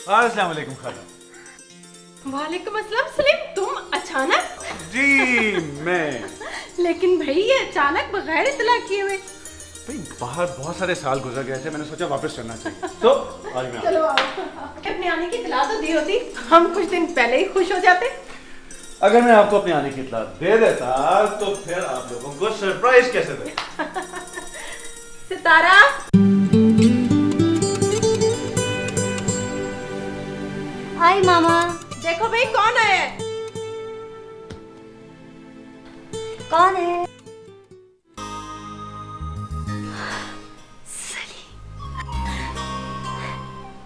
अस्सलाम वालेकुम खाला। वालेकुम अस्सलाम सलीम, तुम अचानक? जी मैं लेकिन भाई ये अचानक बगैर इतला किए हुए। भाई बाहर बहुत सारे साल गुजर गए थे, मैंने सोचा वापस चलना चाहिए तो आज मैं चलो आओ। अपने आने की इतला तो दी होती, हम कुछ दिन पहले ही खुश हो जाते। अगर मैं आपको अपने आने की इत्तला दे देता तो फिर आप लोगों को सरप्राइज कैसे दे। सितारा, हाय मामा। देखो भाई कौन आया है। कौन है?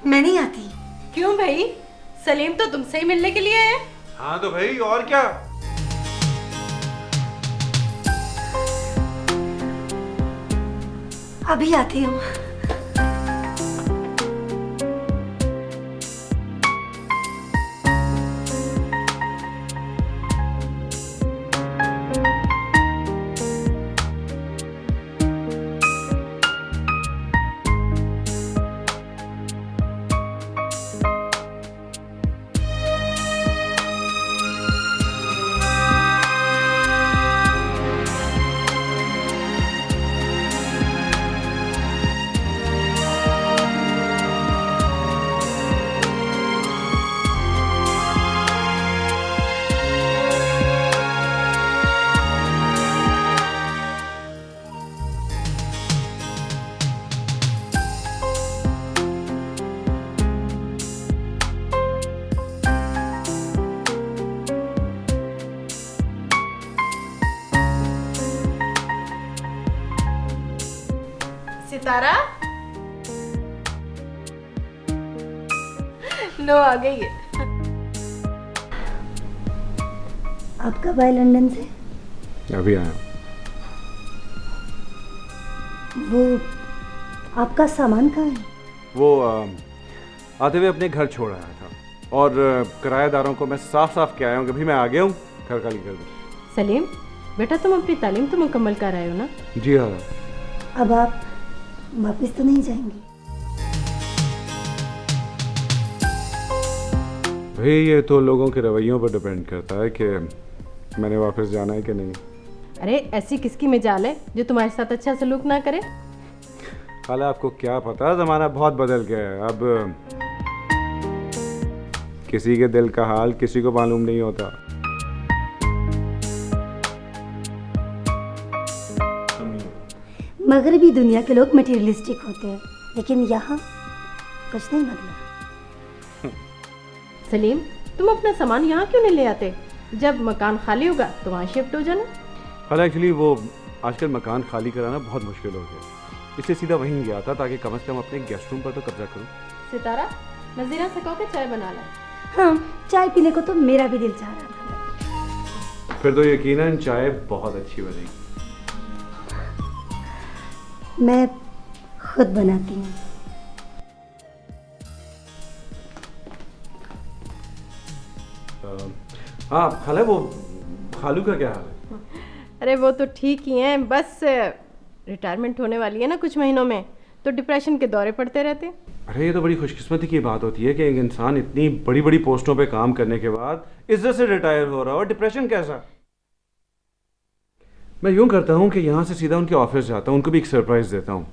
मैं नहीं आती। क्यों भाई, सलीम तो तुमसे ही मिलने के लिए है। हाँ तो भाई और क्या। अभी आती हूँ। सितारा लो आ गई है। आप कब आए लंदन से? अभी आया। वो आपका सामान कहाँ है? वो आते हुए अपने घर छोड़ आया था और किराएदारों को मैं साफ साफ कह आया हूँ कि भाई मैं आ गया हूँ, घर खाली कर दो। सलीम बेटा, तुम अपनी तालीम तो मुकम्मल कर रहे हो ना? जी हाँ। अब आप वापस तो नहीं जाएंगे? भाई ये तो लोगों के रवैयों पर डिपेंड करता है कि मैंने वापस जाना है कि नहीं। अरे ऐसी किसकी मजाल है जो तुम्हारे साथ अच्छा सलूक ना करे। खाला आपको क्या पता, ज़माना बहुत बदल गया है। अब किसी के दिल का हाल किसी को मालूम नहीं होता। मगरबी दुनिया के लोग मटेरियलिस्टिक होते हैं, लेकिन यहाँ कुछ नहीं बदला। सलीम तुम अपना सामान यहाँ क्यों नहीं ले आते? जब मकान खाली होगा तो वहाँ शिफ्ट हो जाना। खाला एक्चुअली वो आजकल मकान खाली कराना बहुत मुश्किल हो गया, इसलिए सीधा वहीं गया था ताकि कम से कम अपने गेस्ट रूम पर तो कब्जा करूं। सितारा, नजीरा से कहो कि चाय बना ला। हाँ, चाय पीने को तो मेरा भी दिल चाह रहा था। फिर तो यकीनन चाय बहुत अच्छी बनेगी। मैं खुद बनाती हूँ। हाँ खाला, वो खालू का क्या हाल है? अरे वो तो ठीक ही हैं, बस रिटायरमेंट होने वाली है ना कुछ महीनों में, तो डिप्रेशन के दौरे पड़ते रहते हैं। अरे ये तो बड़ी खुशकिस्मती की बात होती है कि एक इंसान इतनी बड़ी बड़ी पोस्टों पे काम करने के बाद इज्जत से रिटायर हो रहा हो, और डिप्रेशन कैसा। मैं यूं करता हूं कि यहाँ से सीधा उनके ऑफिस जाता हूं, उनको भी एक सरप्राइज देता हूं।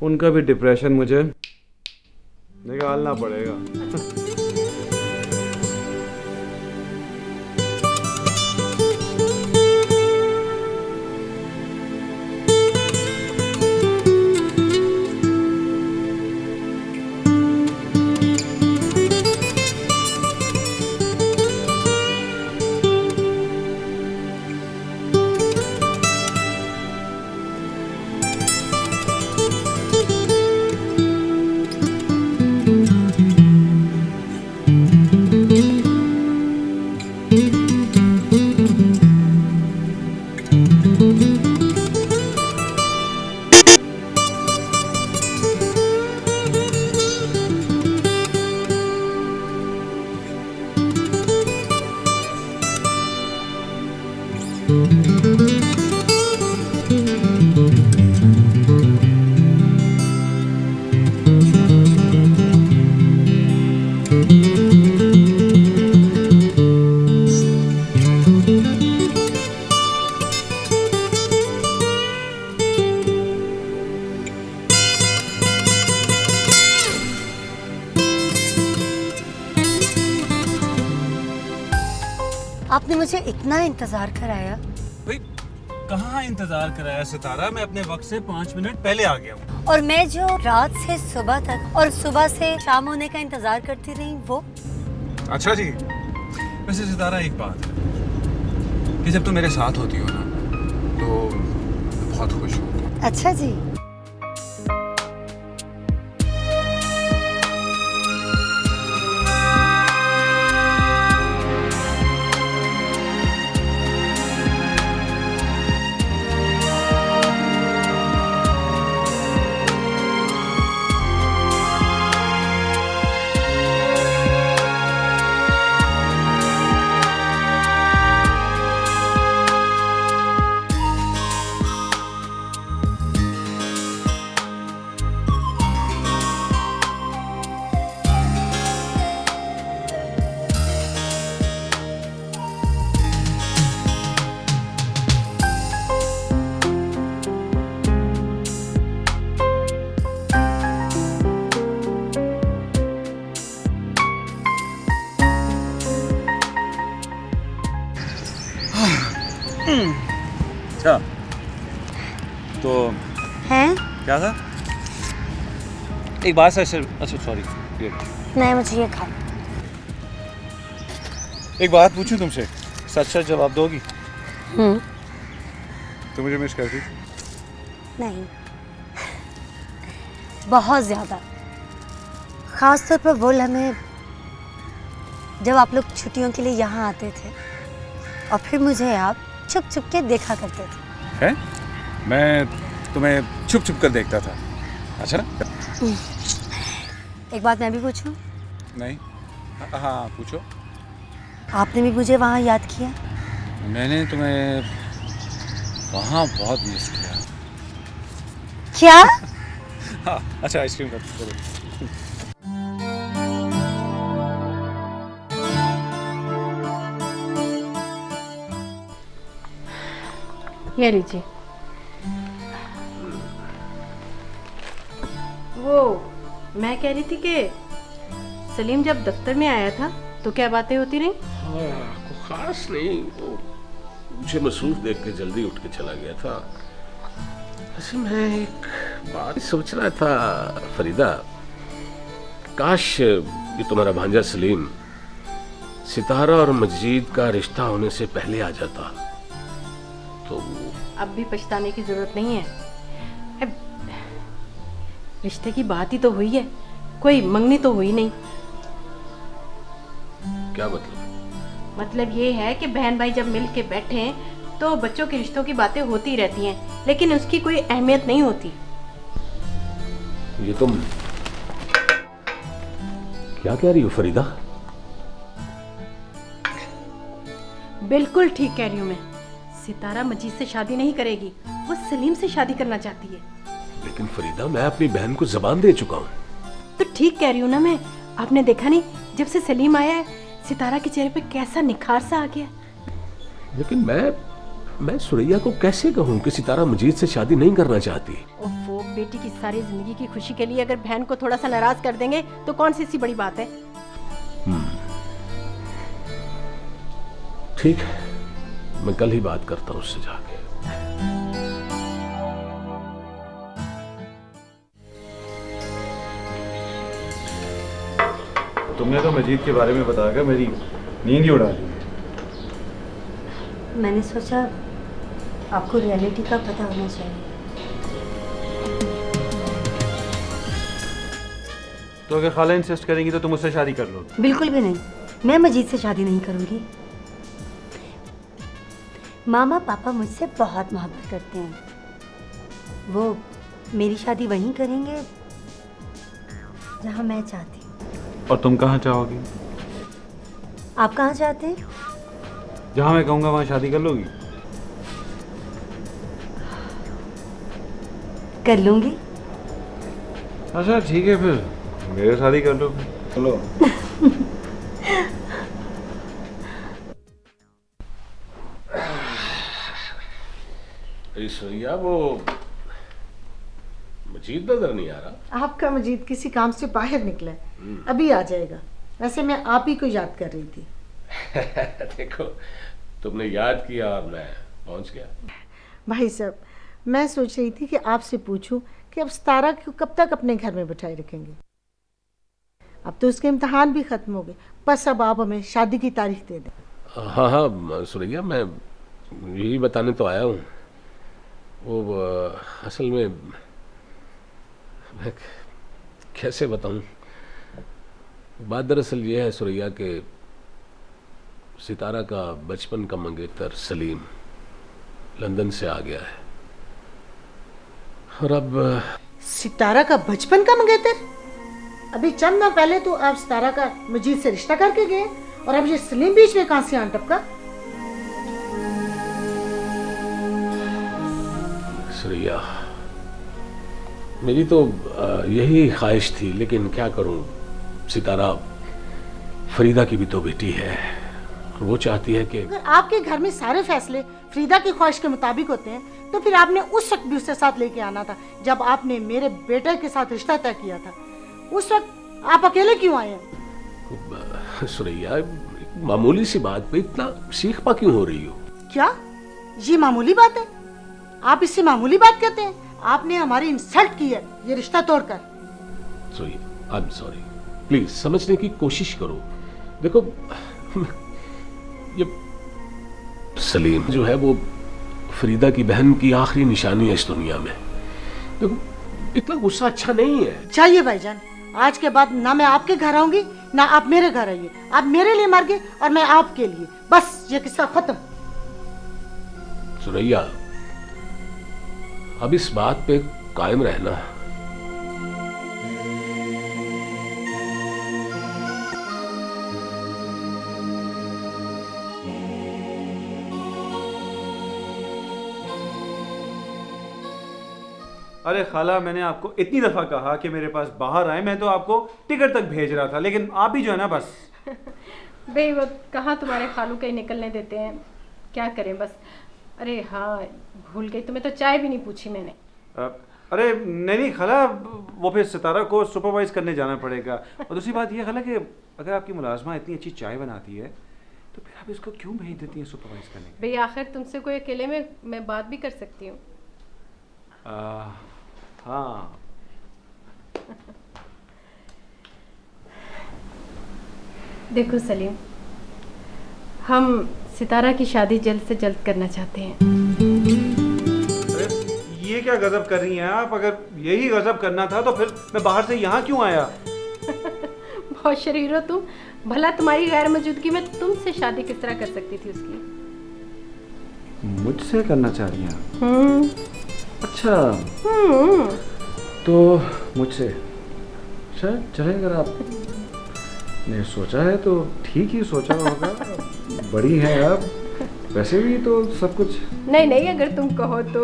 उनका भी डिप्रेशन मुझे निकालना पड़ेगा। आपने मुझे इतना इंतजार कराया। भाई कहाँ इंतजार कराया सितारा, मैं अपने वक्त से 5 मिनट पहले आ गया हूँ। और मैं जो रात से सुबह तक और सुबह से शाम होने का इंतजार करती रही वो। अच्छा जी, वैसे सितारा एक बात है कि जब तुम मेरे साथ होती हो ना तो मैं बहुत खुश हूँ। अच्छा जी। अच्छा तो हैं? क्या था? एक बात है सर, अच्छा सॉरी, नहीं मुझे ये खा। एक बात पूछूं तुमसे, सच सच जवाब दोगी? तो मुझे मिस करती? नहीं, बहुत ज्यादा। खास तौर पर वो लम्हे जब आप लोग छुट्टियों के लिए यहाँ आते थे और फिर मुझे आप छुप छुप के देखा करते थे। है? मैं तुम्हें छुप छुप कर देखता था? अच्छा। एक बात मैं भी पूछूं? नहीं। हाँ पूछो। आपने भी मुझे वहाँ याद किया? मैंने तुम्हें वहाँ बहुत मिस किया। क्या? हाँ अच्छा, आइसक्रीम का चलो। ये लीजिए। वो मैं कह रही थी कि सलीम जब दफ्तर में आया था तो क्या बातें होती रही? कुछ खास नहीं, वो मुझे मसरूफ देख के जल्दी उठ के चला गया था। वैसे मैं एक बात सोच रहा था फरीदा, काश ये तुम्हारा भांजा सलीम सितारा और मजीद का रिश्ता होने से पहले आ जाता तो। अब भी पछताने की जरूरत नहीं है। अब रिश्ते की बात ही तो हुई है, कोई मंगनी तो हुई नहीं। क्या मतलब? मतलब ये है कि बहन भाई जब मिल के बैठे हैं तो बच्चों के रिश्तों की बातें होती रहती हैं, लेकिन उसकी कोई अहमियत नहीं होती। ये तुम क्या कह रही हो फरीदा? बिल्कुल ठीक कह रही हूँ मैं। सितारा मजीद से शादी नहीं करेगी, वो सलीम से शादी करना चाहती है। लेकिन फरीदा, मैं अपनी बहन को जबान दे चुका हूँ। तो ठीक कह रही हूँ ना मैं। आपने देखा नहीं जब से सलीम आया है सितारा के चेहरे पे कैसा निखार सा आ गया। लेकिन मैं सुरैया को कैसे कहूँ कि सितारा मजीद से शादी नहीं करना चाहती? ओफो, बेटी की सारी जिंदगी की खुशी के लिए अगर बहन को थोड़ा सा नाराज कर देंगे तो कौन सी बड़ी बात है। ठीक है, मैं कल ही बात करता हूँ उससे जाके। तुमने तो मजीद के बारे में बताकर मेरी नींद ही उड़ा दी। मैंने सोचा आपको रियलिटी का पता होना चाहिए। तो अगर खाला इंसिस्ट करेंगी तो तुम मुझसे शादी कर लो? बिल्कुल भी नहीं, मैं मजीद से शादी नहीं करूंगी। मामा पापा मुझसे बहुत मोहब्बत करते हैं। वो मेरी शादी वहीं करेंगे जहां मैं चाहती हूँ। और तुम कहाँ चाहोगी? आप कहाँ चाहते हैं? जहाँ मैं कहूँगा वहाँ शादी कर लोगी? कर लूंगी। अच्छा ठीक है, फिर मेरे शादी कर लो। चलो। सुरैया, वो मजीद नजर नहीं आ रहा। आपका मजीद किसी काम से बाहर निकला है, अभी आ जाएगा। वैसे मैं आप ही को याद कर रही थी। देखो, तुमने याद किया और मैं पहुंच गया। भाई साहब, मैं सोच रही थी कि आपसे पूछूं कि अब सितारा को कब तक अपने घर में बिठाए रखेंगे। अब तो उसके इम्तिहान भी ख़त्म हो गए, बस अब आप हमें शादी की तारीख दे दें। हाँ हाँ सुरैया, मैं यही बताने तो आया हूँ। वो असल में मैं कैसे बताऊँ, बात दरअसल ये है सुरैया के सितारा का बचपन का मंगेतर सलीम लंदन से आ गया है, और अब सितारा का बचपन का मंगेतर? अभी चंद माह पहले तो आप सितारा का मजीद से रिश्ता करके गए, और अब ये सलीम बीच में कहां से आन टपका? सुरैया, मेरी तो यही ख्वाहिश थी, लेकिन क्या करूं, सितारा फरीदा की भी तो बेटी है, और वो चाहती है कि अगर आपके घर में सारे फैसले फरीदा की ख्वाहिश के मुताबिक होते हैं, तो फिर आपने उस वक्त भी उसके साथ लेके आना था जब आपने मेरे बेटे के साथ रिश्ता तय किया था। उस वक्त आप अकेले क्यों आए हैं? सुरैया, मामूली सी बात पे इतना सीखपा क्यों हो रही हो? क्या ये मामूली बात है? आप इससे मामूली बात कहते हैं? आपने हमारी इंसल्ट की है ये रिश्ता तोड़कर। Suraiya, I am sorry, please समझने की कोशिश करो। देखो, ये सलीम जो है वो फरीदा की बहन की आखिरी निशानी है इस दुनिया में। देखो, इतना गुस्सा अच्छा नहीं है। चाहिए भाईजान, आज के बाद ना मैं आपके घर आऊंगी ना आप मेरे घर आइए। आप मेरे लिए मर गए और मैं आपके लिए, बस ये किस्सा खत्म। सुरैया, अब इस बात पे कायम रहना। अरे खाला, मैंने आपको इतनी दफ़ा कहा कि मेरे पास बाहर आए, मैं तो आपको टिकट तक भेज रहा था, लेकिन आप भी जो है ना बस। भाई वो कहाँ तुम्हारे खालू कहीं निकलने देते हैं, क्या करें बस। अरे हाँ, भूल गई, तुम्हें तो चाय भी नहीं पूछी मैंने। अरे नहीं खाला, वो फिर सितारा को सुपरवाइज करने जाना पड़ेगा। और दूसरी बात ये खाला कि अगर आपकी मुलाजमा इतनी अच्छी चाय बनाती है तो फिर आप इसको क्यों भेज देती हैं सुपरवाइज करने के? भाई आखिर तुमसे कोई अकेले में मैं बात भी कर सकती हूँ। हाँ। देखो सलीम, हम सितारा की शादी जल्द से जल्द करना चाहते हैं। अरे ये क्या गजब कर रही हैं आप? अगर यही गजब करना था तो फिर मैं बाहर से यहाँ क्यों आया? बहुत शरीर हो तुम। भला तुम्हारी गैर मौजूदगी में तुमसे शादी किस तरह कर सकती थी उसकी? मुझसे करना चाह रही हैं? अच्छा, तो मुझसे चले, अगर आप ने सोचा है तो ठीक ही सोचा होगा। बड़ी हैं आप, वैसे भी तो सब कुछ। नहीं, अगर तुम कहो तो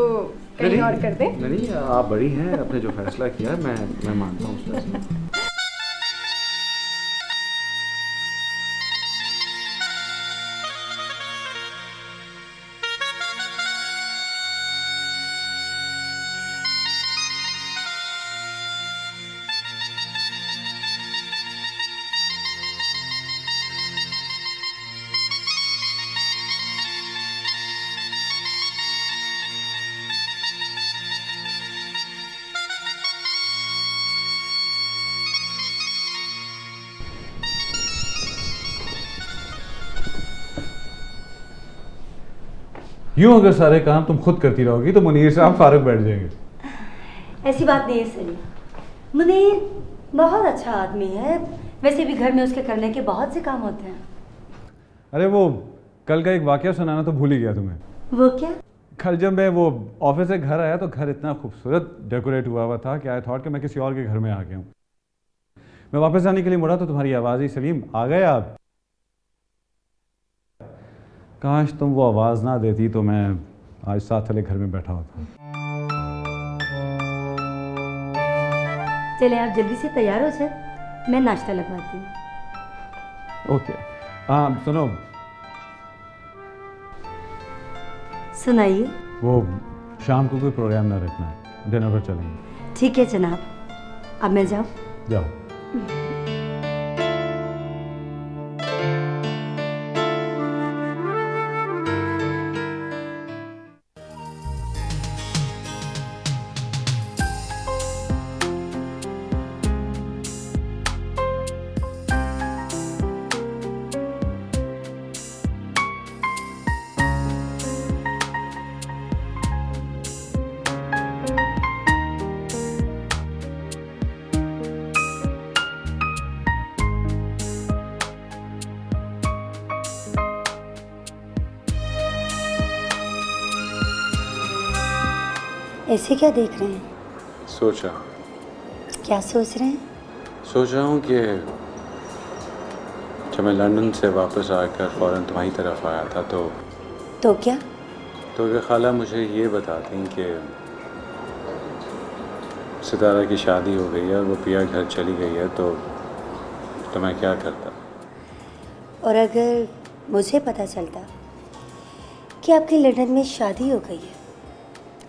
कहीं और कर दें। नहीं, आप बड़ी हैं, आपने जो फैसला किया है मैं मानता हूँ उस फैसले। यूं अगर सारे काम तुम खुद करती रहोगी तो मुनीर साहब फारग बैठ जाएंगे। ऐसी बात नहीं है सलीम, मुनीर बहुत अच्छा आदमी है। वैसे भी घर में उसके करने के बहुत से काम होते हैं। अरे वो कल का एक वाकया सुनाना तो भूल ही गया तुम्हें। वो क्या? कल जब मैं वो ऑफिस से घर आया तो घर इतना खूबसूरत डेकोरेट हुआ हुआ था कि आई थॉट कि मैं किसी और के घर में आ गया हूँ। मैं वापस जाने के लिए मुड़ा तो तुम्हारी आवाज़ ही, सलीम आ गए आप। काश तुम वो आवाज़ ना देती तो मैं आज साथ वाले घर में बैठा होता। चले आप जल्दी से तैयार हो जाए, मैं नाश्ता लगवाती हूँ। ओके, हाँ सुनो, सुनाइए। वो शाम को कोई प्रोग्राम ना रखना, डिनर पर चलेंगे। ठीक है जनाब, अब मैं जाऊँ? जाओ। ऐसे क्या देख रहे हैं? सोचा क्या सोच रहे हैं? सोच रहा हूँ कि जब मैं लंदन से वापस आकर फ़ौरन तुम्हारी तरफ आया था तो क्या? तो ये खाला मुझे ये बताती कि सितारा की शादी हो गई है और वो पिया घर चली गई है तो मैं क्या करता? और अगर मुझे पता चलता कि आपकी लंदन में शादी हो गई है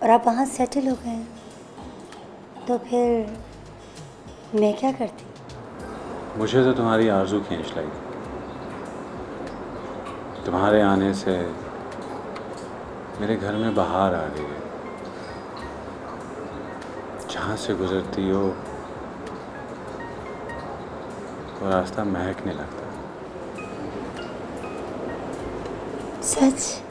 और आप वहाँ सेटल हो गए हैं, तो फिर मैं क्या करती? मुझे तो तुम्हारी आरज़ू खींच लाई। तुम्हारे आने से मेरे घर में बहार आ गई है। जहाँ से गुजरती हो वो रास्ता महकने लगता है। सच?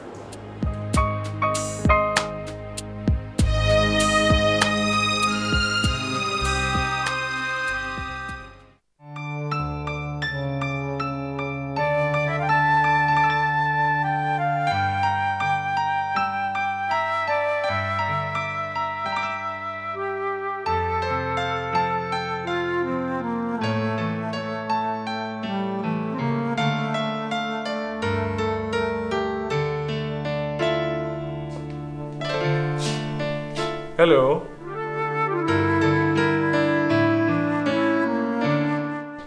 हेलो।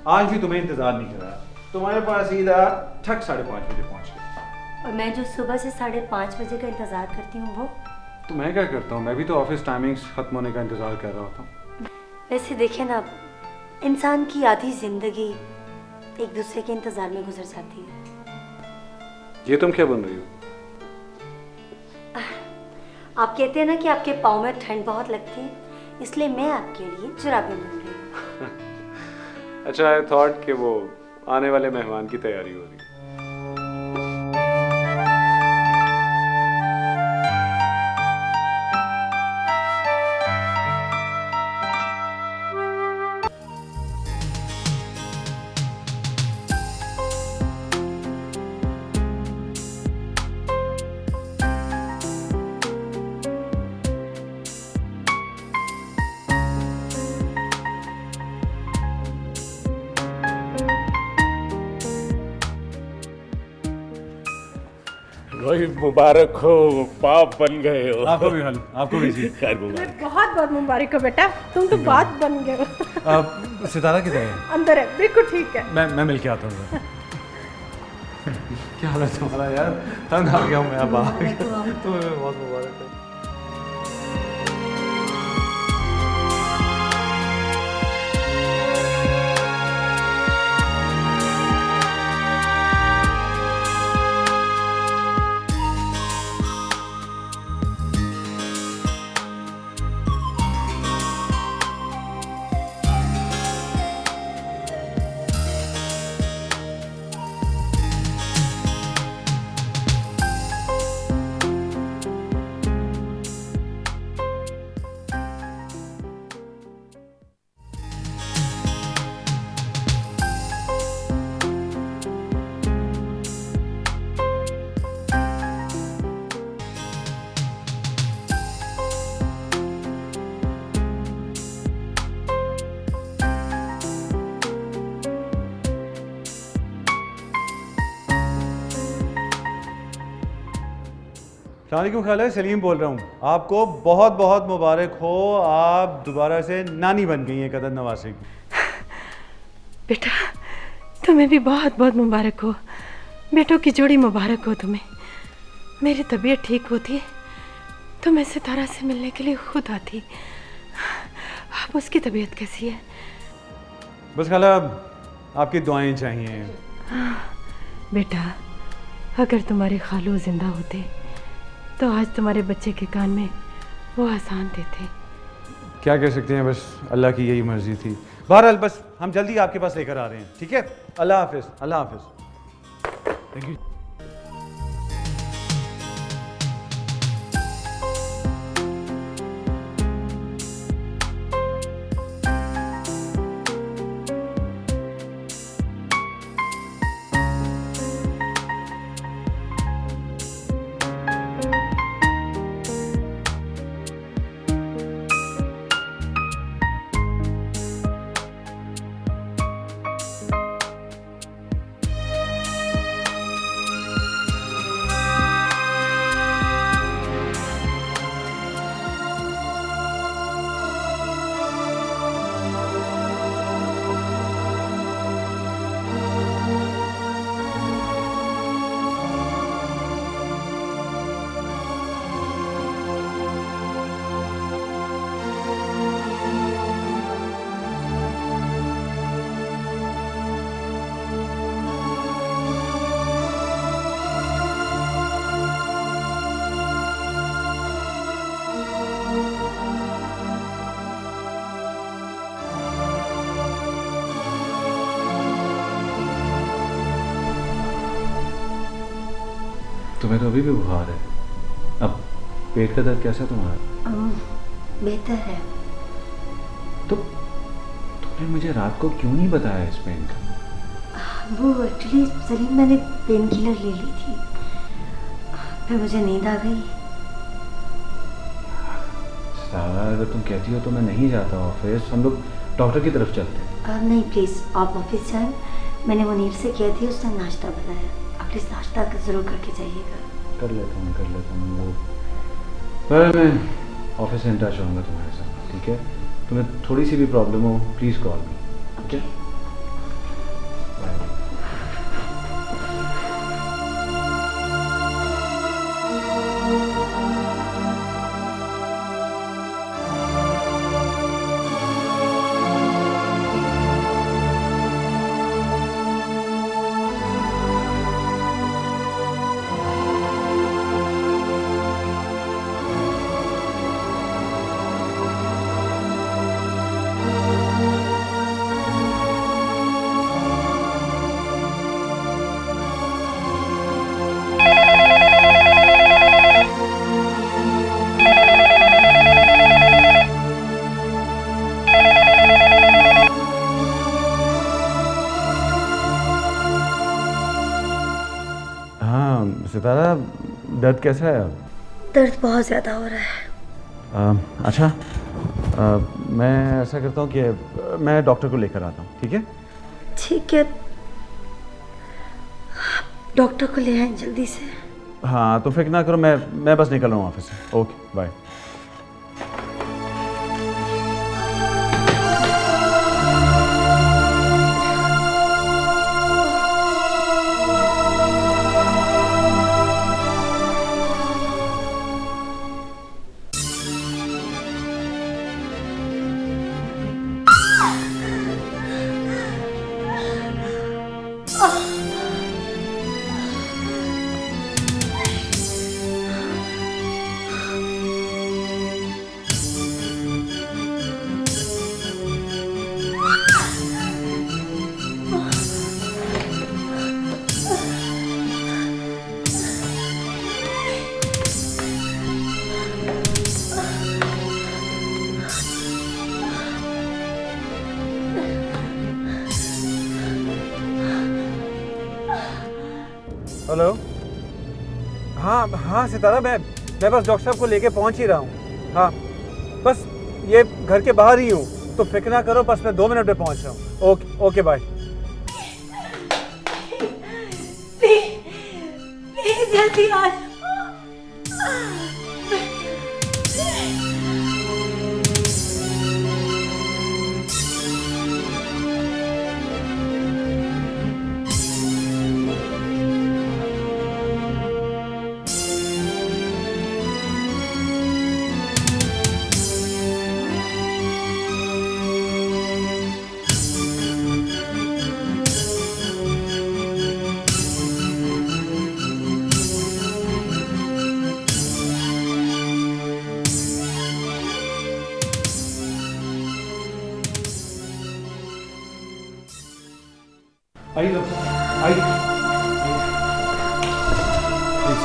आज भी तुम्हें इंतजार नहीं करा, तुम्हारे पास सीधा ठक 5:30 बजे पहुंच गया। और मैं जो सुबह से 5:30 बजे का इंतज़ार करती हूँ वो? तो मैं क्या करता हूँ, मैं भी तो ऑफिस टाइमिंग्स खत्म होने का इंतजार कर रहा होता हूँ। वैसे देखें ना, इंसान की आधी जिंदगी एक दूसरे के इंतज़ार में गुजर जाती है। ये तुम क्या बन रही हो? आप कहते हैं ना कि आपके पाँव में ठंड बहुत लगती है, इसलिए मैं आपके लिए जुराबें बुन रही हूँ। अच्छा, आई थॉट कि वो आने वाले मेहमान की तैयारी हो रही है। भाई मुबारक हो, बाप बन गए हो। आपको भी जी। खैर मुबारक। बहुत बहुत मुबारक हो बेटा, तुम तो बात बन गए हो। सितारा किधर है? अंदर है, बिल्कुल ठीक है। मैं मिल के आता हूँ। क्या हाल है तुम्हारा यार? तंग आ गया हूँ मैं, अब आ गया। तुम्हें बहुत मुबारक है। सलामुअलैकुम खाला, सलीम बोल रहा हूँ। आपको बहुत बहुत मुबारक हो, आप दोबारा से नानी बन गई हैं कदर नवासे की। बेटा तुम्हें भी बहुत बहुत मुबारक हो, बेटों की जोड़ी मुबारक हो तुम्हें। मेरी तबीयत ठीक होती तो मैं सितारा से मिलने के लिए खुद आती। अब उसकी तबीयत कैसी है? बस खाला आपकी दुआएं चाहिए। बेटा अगर तुम्हारे खालू जिंदा होते तो आज तुम्हारे बच्चे के कान में वो आसान देते। क्या कह सकते हैं, बस अल्लाह की यही मर्जी थी। बहरहाल बस हम जल्दी आपके पास लेकर आ रहे हैं, ठीक है? अल्लाह हाफिज। अल्लाह हाफिज। Thank you. तुम्हें तो अभी भी बुखार है। अब पेट का दर्द कैसा है तुम्हारा? बेहतर है। तो तुमने मुझे रात को क्यों नहीं बताया इस पेन का? वो एक्चुअली सलीम मैंने पेन किलर ले ली थी, फिर मुझे नींद आ गई। सारा अगर तुम कहती हो तो मैं नहीं जाता ऑफिस, हम लोग डॉक्टर की तरफ चलते हैं। नहीं प्लीज़, आप ऑफिस जाएं। मैंने मुनीर से किया थी, उसने नाश्ता बनाया। आप प्लीज़ नाश्ता ज़रूर करके जाइएगा। कर लेता हूँ वो। पर मैं ऑफिस से इन टच रहूँगा तुम्हारे साथ, ठीक है? तुम्हें थोड़ी सी भी प्रॉब्लम हो प्लीज़ कॉल मी, ठीक है? बाय। सितारा, दर्द कैसा है अब? दर्द बहुत ज़्यादा हो रहा है। अच्छा, मैं ऐसा करता हूँ कि मैं डॉक्टर को लेकर आता हूँ, ठीक है? ठीक है, डॉक्टर को ले आए जल्दी से। हाँ, तो फिक्र ना करो, मैं बस निकल रहा हूँ ऑफिस से। Okay, bye. हेलो। हाँ सितारा, मैं बस डॉक्टर साहब को लेके पहुंच ही रहा हूँ। हाँ, बस ये घर के बाहर ही हूँ, तो फिक्र ना करो, बस मैं 2 मिनट में पहुंच रहा हूँ। Okay bye. जल्दी आ। आइए डॉक्टर, आइए प्लीज।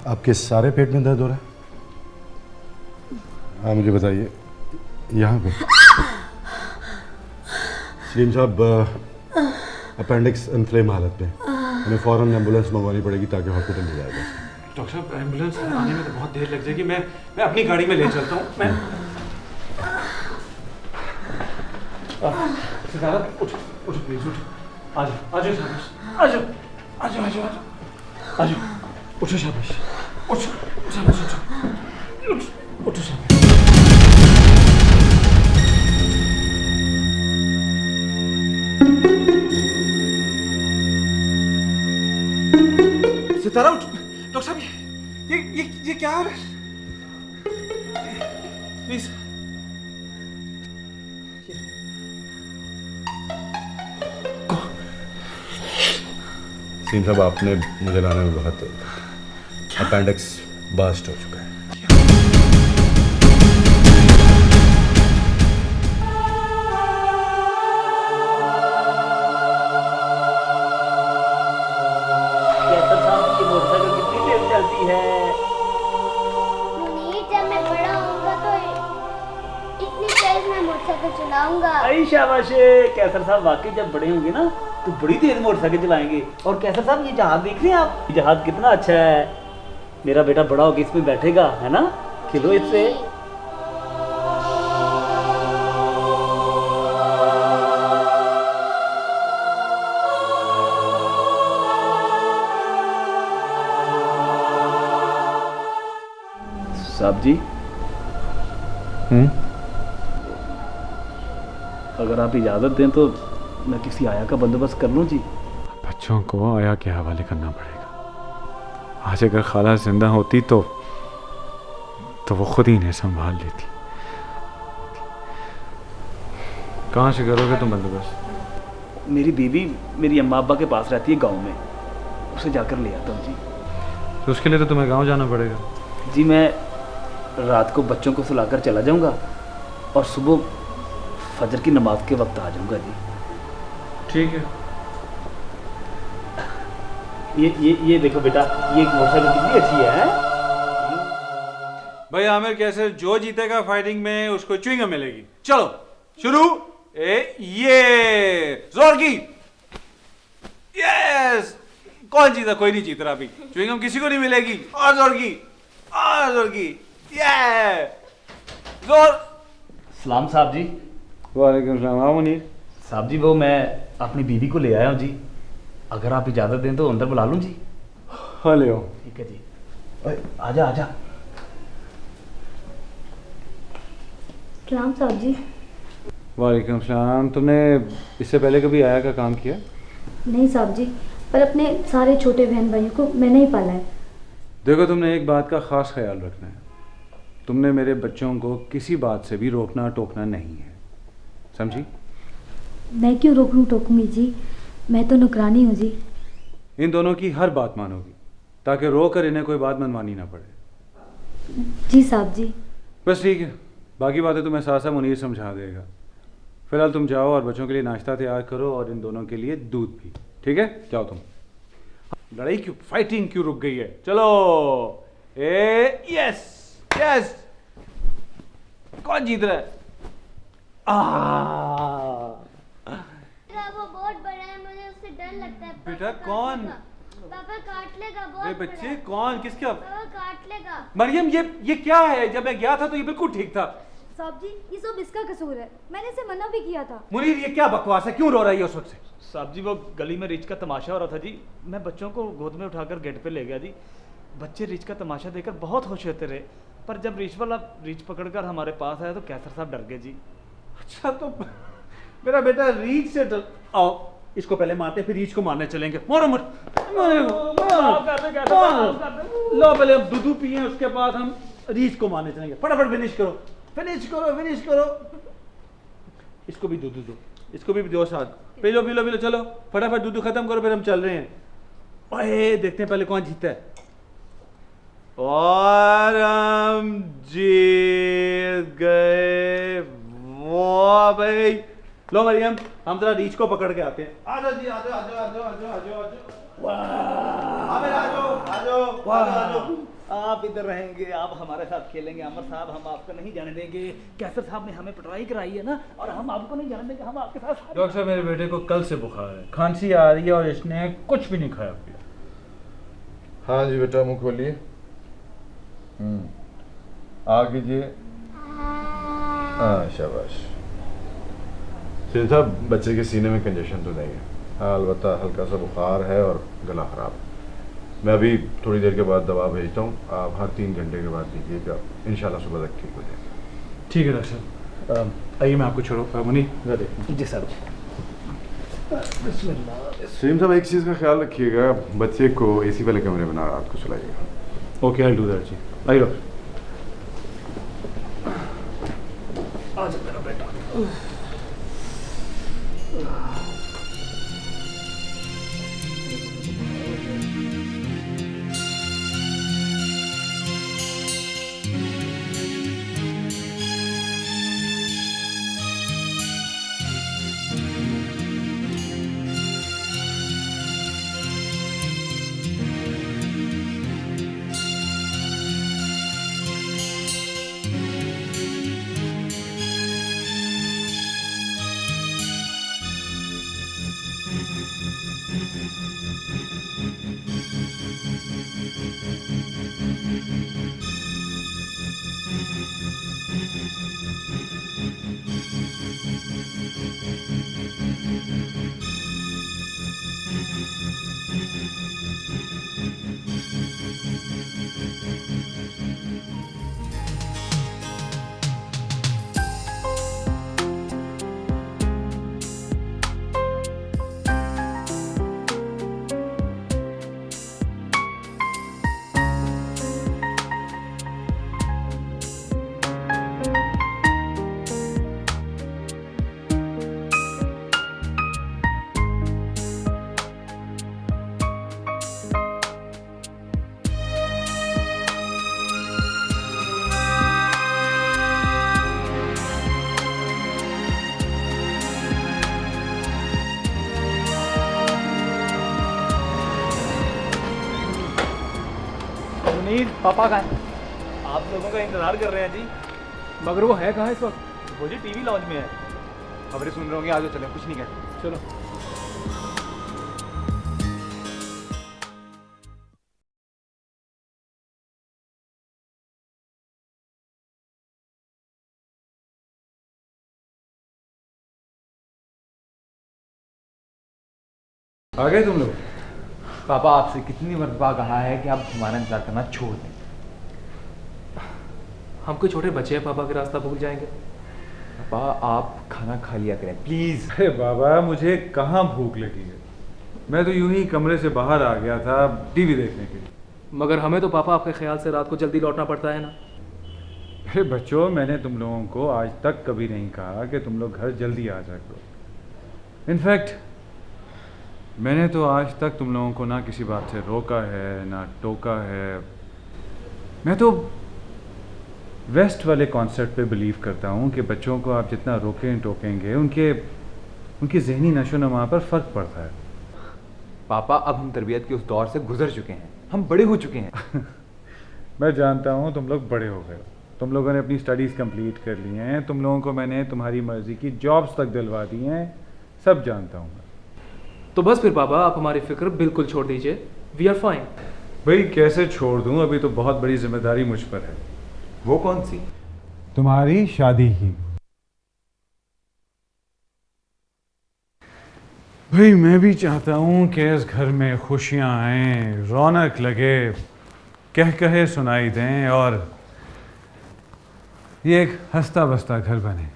आपके सारे पेट में दर्द हो रहा है? हाँ, मुझे बताइए। यहाँ पे सलीम साहब अपेंडिक्स इन्फ्लेम हालत में, हमें फ़ौरन एम्बुलेंस मंगवानी पड़ेगी ताकि हॉस्पिटल ले जाया जाए। डॉक्टर साहब, एम्बुलेंस आने में तो बहुत देर लग जाएगी। मैं अपनी गाड़ी में ले चलता हूँ। मैं सितारा, उठ प्लीज, उठ। आजो शाबाश, आजो उठो शाबाश, उठ शाबाश, उठो शाबाश। सितारा उठ। डॉक्टर साहब, ये क्या हो रहा है? प्लीज। सलीम साहब, आपने मुझे लाने में बहुत अपेंडिक्स बर्स्ट हो चुका है। मोटरसाइकिल चलाऊंगा। आई शाबाश। कैसर साहब वाकई जब बड़े होंगे ना तो बड़ी तेज मोटरसाइकिल चलाएंगे। और कैसर साहब ये जहाज देख रहे हैं आप, ये जहाज कितना अच्छा है। मेरा बेटा बड़ा होकर इसमें बैठेगा, है ना, खेलो इससे। साहब जी, अगर आप इजाज़त दें तो मैं किसी आया का बंदोबस्त कर लूं जी। बच्चों को आया के हवाले करना पड़ेगा। आज अगर खाला जिंदा होती तो वो खुद ही इन्हें संभाल लेती। कहाँ से करोगे तुम बंदोबस्त? मेरी बीवी मेरी अम्मा अब्बा के पास रहती है गांव में, उसे जाकर ले आता हूँ जी। तो उसके लिए तो तुम्हें गांव जाना पड़ेगा। जी मैं रात को बच्चों को सुलाकर चला जाऊंगा और सुबह फजर की नमाज के वक्त आ जाऊंगा जी। ठीक है। ये देखो बेटा, ये मोटरसाइकिल कितनी अच्छी है। भाई आमिर, कैसे जो जीतेगा फाइटिंग में उसको च्युइंगम मिलेगी। चलो शुरू। ये जोर की। यस। कौन जीता? कोई नहीं जीत रहा अभी। च्युइंगम किसी को नहीं मिलेगी। और जोर की, और जोर की। ये जोर। सलाम साहब जी। वालेकुम सलाम। आओ मुनीर साहब जी, वो मैं अपनी बीवी को ले आया हूँ जी, अगर आप इजाज़त दें तो अंदर बुला लूँ जी। हाँ ले आओ। ठीक है जी। ओए आजा आजा। सलाम साहब जी। वालेकुम सलाम। तुमने इससे पहले कभी आया का काम किया? नहीं साहब जी, पर अपने सारे छोटे बहन भाइयों को मैंने ही पाला है। देखो, तुमने एक बात का ख़ास ख्याल रखना है। तुमने मेरे बच्चों को किसी बात से भी रोकना टोकना नहीं है, समझी? मैं क्यों रोकूं टोकूंगी जी, मैं तो नुकरानी हूँ जी। इन दोनों की हर बात मानोगी ताकि रो कर इन्हें कोई बात मनवानी ना पड़े। जी साहब जी। बस ठीक है, बाकी बातें तुम्हें साथ साथ मुनीर समझा देगा। फिलहाल तुम जाओ और बच्चों के लिए नाश्ता तैयार करो और इन दोनों के लिए दूध भी। ठीक है, जाओ तुम। लड़ाई क्यों, फाइटिंग क्यों रुक गई है? चलो। Yes yes. कौन जीत रहा है? वो बहुत बड़ा है, मुझे उससे डर लगता है। बेटा कौन? पापा काट लेगा बहुत। बच्चे कौन? किसका? पापा काट लेगा। मरियम, ये क्या है? जब मैं गया था तो ये बिल्कुल ठीक था। साहब जी, ये सब इसका कसूर है, मैंने इसे मना भी किया था। मुनीर, ये क्या बकवास है? क्यों रो रही है उस वक्त से? साहब जी, वो गली में रिच का तमाशा हो रहा था जी, मैं बच्चों को गोद में उठाकर गेट पे ले गया जी। बच्चे रिच का तमाशा देखकर बहुत खुश होते रहे, पर जब रिच वाला रिच पकड़कर हमारे पास आया तो कैसर साहब डर गए जी। अच्छा, तो मेरा बेटा रीच से डर। आओ, इसको पहले मारते फिर रीच को मारने चलेंगे। मारो मत। लो पहले हम दूध पिए, उसके बाद हम रीच को मारने चलेंगे। फटाफट फिनिश करो, फिनिश करो, फिनिश करो। इसको भी दूध दो, इसको भी दो साथ। P low P low P low. चलो फटाफट दूध खत्म करो, फिर हम चल रहे हैं। ओए देखते हैं पहले कौन जीतता है। और हम जीत गए। वाह भाई। लो मरियम, हम जरा रीच को पकड़ के आते हैं। आ जाओ जी, आ जाओ आ जाओ आ जाओ आ जाओ आ जाओ आ जाओ। वाह, आ जाओ आ जाओ आ जाओ। आप इधर रहेंगे, आप हमारे साथ खेलेंगे। अमर साहब, हम आपको नहीं जाने देंगे। कैसर साहब ने हमें पटवाई कराई है ना, और हम आपको नहीं जाने देंगे। हम आपके साथ। डॉक्टर साहब, मेरे बेटे को कल से बुखार है, खांसी आ रही है और इसने कुछ भी नहीं खाया पिया। हाँ जी बेटा, मुंह खोलिए। आ कीजिए। हाँ शाबाश। फिर साहब, बच्चे के सीने में कंजेशन तो नहीं है। हाँ, अलबत्ता हल्का सा बुखार है और गला ख़राब। मैं अभी थोड़ी देर के बाद दवा भेजता हूँ, आप हर 3 घंटे के बाद दीजिएगा। इंशाल्लाह सुबह तक ठीक हो जाएगा। ठीक है डॉक्टर साहब, आइए मैं आपको छोड़ो। मुनीर जी सर। सलीम साहब, एक चीज़ का ख्याल रखिएगा, बच्चे को एसी वाले कमरे में ना रात को सुलाइएगा। ओके, आई डू दैट जी। आइए डॉक्टर। आ जाओ मेरा बेटा। मीर पापा कहाँ है? आप लोगों का इंतजार कर रहे हैं जी। मगर वो है कहाँ इस वक्त? वो जी टीवी लॉन्च में है। खबरें सुन रहे होंगे, आज चले, कुछ नहीं कहते। चलो। आ गए तुम लोग? पापा आपसे कितनी मरतबा कहा है कि आप हमारा इंतजार करना छोड़ दें। हम कोई छोटे बच्चे हैं पापा के रास्ता भूल जाएंगे? पापा आप खाना खा लिया करें प्लीज। अरे बाबा, मुझे कहाँ भूख लगी है, मैं तो यूं ही कमरे से बाहर आ गया था टीवी देखने के लिए। मगर हमें तो पापा आपके ख्याल से रात को जल्दी लौटना पड़ता है ना। अरे बच्चों, मैंने तुम लोगों को आज तक कभी नहीं कहा कि तुम लोग घर जल्दी आ जाया करो। इनफैक्ट मैंने तो आज तक तुम लोगों को ना किसी बात से रोका है ना टोका है। मैं तो वेस्ट वाले कॉन्सेप्ट पे बिलीव करता हूँ कि बच्चों को आप जितना रोकें टोकेंगे उनकी जहनी नशोनुमा पर फ़र्क पड़ता है। पापा अब हम तरबियत के उस दौर से गुजर चुके हैं, हम बड़े हो चुके हैं। मैं जानता हूँ तुम लोग बड़े हो गए, तुम लोगों ने अपनी स्टडीज़ कंप्लीट कर ली हैं, तुम लोगों को मैंने तुम्हारी मर्ज़ी की जॉब्स तक दिलवा दी हैं, सब जानता हूँ मैं। तो बस फिर पापा आप हमारी फिक्र बिल्कुल छोड़ दीजिए, वी आर फाइन। भाई कैसे छोड़ दूँ, अभी तो बहुत बड़ी जिम्मेदारी मुझ पर है। वो कौन सी? तुम्हारी शादी की। भाई मैं भी चाहता हूँ कि इस घर में खुशियाँ आएँ, रौनक लगे, कह कहे सुनाई दें और ये एक हंसता बसता घर बने।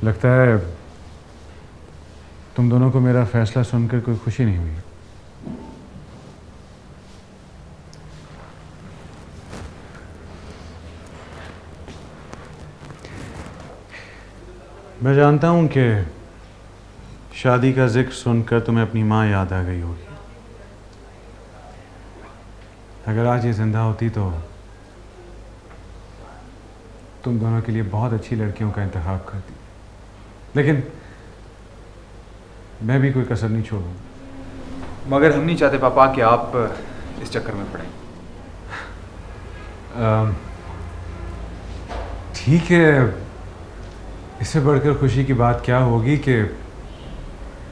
लगता है तुम दोनों को मेरा फैसला सुनकर कोई खुशी नहीं हुई। मैं जानता हूं कि शादी का जिक्र सुनकर तुम्हें अपनी माँ याद आ गई होगी। अगर आज ये जिंदा होती तो तुम दोनों के लिए बहुत अच्छी लड़कियों का इंतखाब करती, लेकिन मैं भी कोई कसर नहीं छोड़ूंगा। मगर हम नहीं चाहते पापा कि आप इस चक्कर में पड़ें। ठीक है, इससे बढ़कर खुशी की बात क्या होगी कि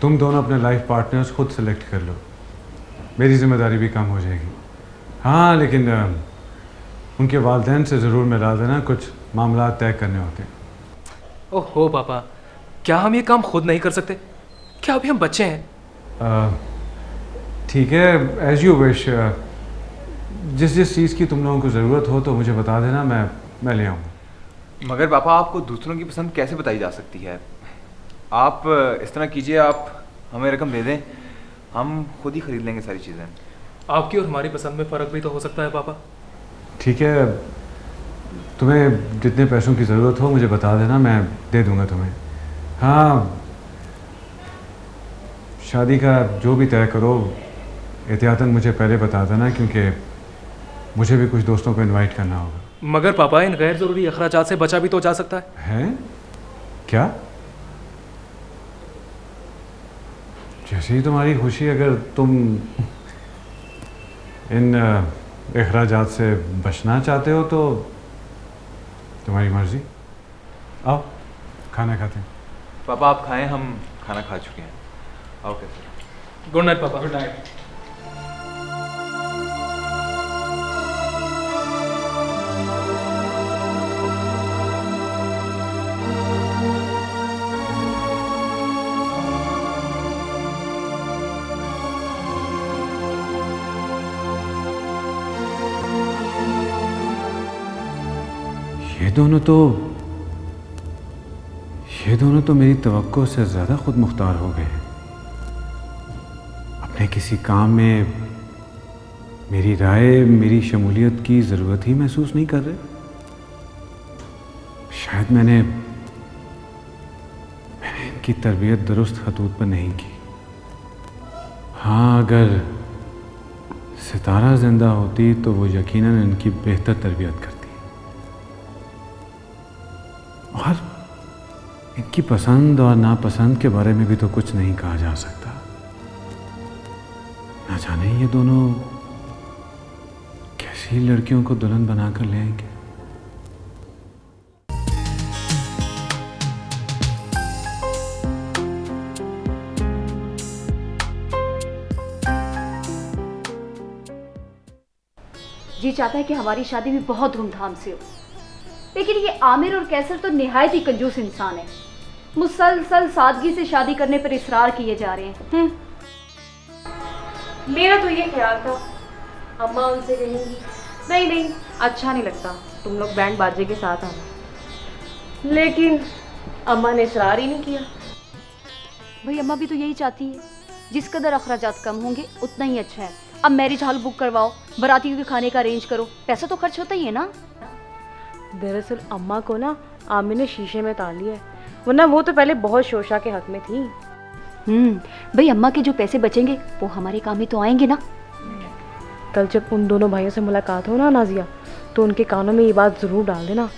तुम दोनों अपने लाइफ पार्टनर्स खुद सेलेक्ट कर लो, मेरी जिम्मेदारी भी कम हो जाएगी। हाँ, लेकिन उनके वालिदैन से ज़रूर मिला देना, कुछ मामला तय करने होते हैं। ओहो पापा, क्या हम ये काम खुद नहीं कर सकते? क्या अभी हम बच्चे हैं? ठीक है, एज यू विश। जिस जिस चीज़ की तुम लोगों को ज़रूरत हो तो मुझे बता देना, मैं ले आऊँगा। मगर पापा आपको दूसरों की पसंद कैसे बताई जा सकती है? आप इस तरह कीजिए, आप हमें रकम दे दें, हम खुद ही खरीद लेंगे सारी चीज़ें। आपकी और हमारी पसंद में फ़र्क भी तो हो सकता है पापा। ठीक है, तुम्हें जितने पैसों की ज़रूरत हो मुझे बता देना, मैं दे दूँगा तुम्हें। हाँ, शादी का जो भी तय करो एहतियातन मुझे पहले बता देना, क्योंकि मुझे भी कुछ दोस्तों को इनवाइट करना होगा। मगर पापा इन गैर ज़रूरी अखराजात से बचा भी तो जा सकता है। क्या? जैसे ही तुम्हारी खुशी, अगर तुम इन अखराजात से बचना चाहते हो तो तुम्हारी मर्जी। आओ खाना खाते हैं। पापा आप खाएं, हम खाना खा चुके हैं। आओ कैसे। गुड नाइट पापा। Good night. ये दोनों तो मेरी तवक्को से ज़्यादा खुद मुख्तार हो गए। अपने किसी काम में मेरी राय, मेरी शमूलियत की ज़रूरत ही महसूस नहीं कर रहे। शायद मैंने इनकी तरबियत दुरुस्त खतूत पर नहीं की। हाँ, अगर सितारा ज़िंदा होती तो वो यकीनन इनकी बेहतर तरबियत करती। और इन कि पसंद और नापसंद के बारे में भी तो कुछ नहीं कहा जा सकता। ना जाने ये दोनों कैसी लड़कियों को दुल्हन बनाकर ले आएंगे। जी चाहता है कि हमारी शादी भी बहुत धूमधाम से हो, लेकिन ये आमिर और कैसर तो निहायत ही कंजूस इंसान है। मुसलसल सादगी से शादी करने पर इसरार किए जा रहे हैं। मेरा तो ये ख्याल था अम्मा उनसे कहेंगी नहीं नहीं अच्छा नहीं लगता तुम लोग बैंड बाजे के साथ आना, लेकिन अम्मा ने इसरार ही नहीं किया। भाई अम्मा भी तो यही चाहती है, जिस कदर अखराजात कम होंगे उतना ही अच्छा है। अब मैरिज हॉल बुक करवाओ, बारातियों के खाने का अरेंज करो, पैसा तो खर्च होता ही है ना। दरअसल अम्मा को ना आमिर ने शीशे में ताल लिया है, वरना वो तो पहले बहुत शोशा के हक में थी। भाई अम्मा के जो पैसे बचेंगे वो हमारे काम ही तो आएंगे ना। कल जब उन दोनों भाइयों से मुलाकात हो ना नाजिया, तो उनके कानों में ये बात ज़रूर डाल देना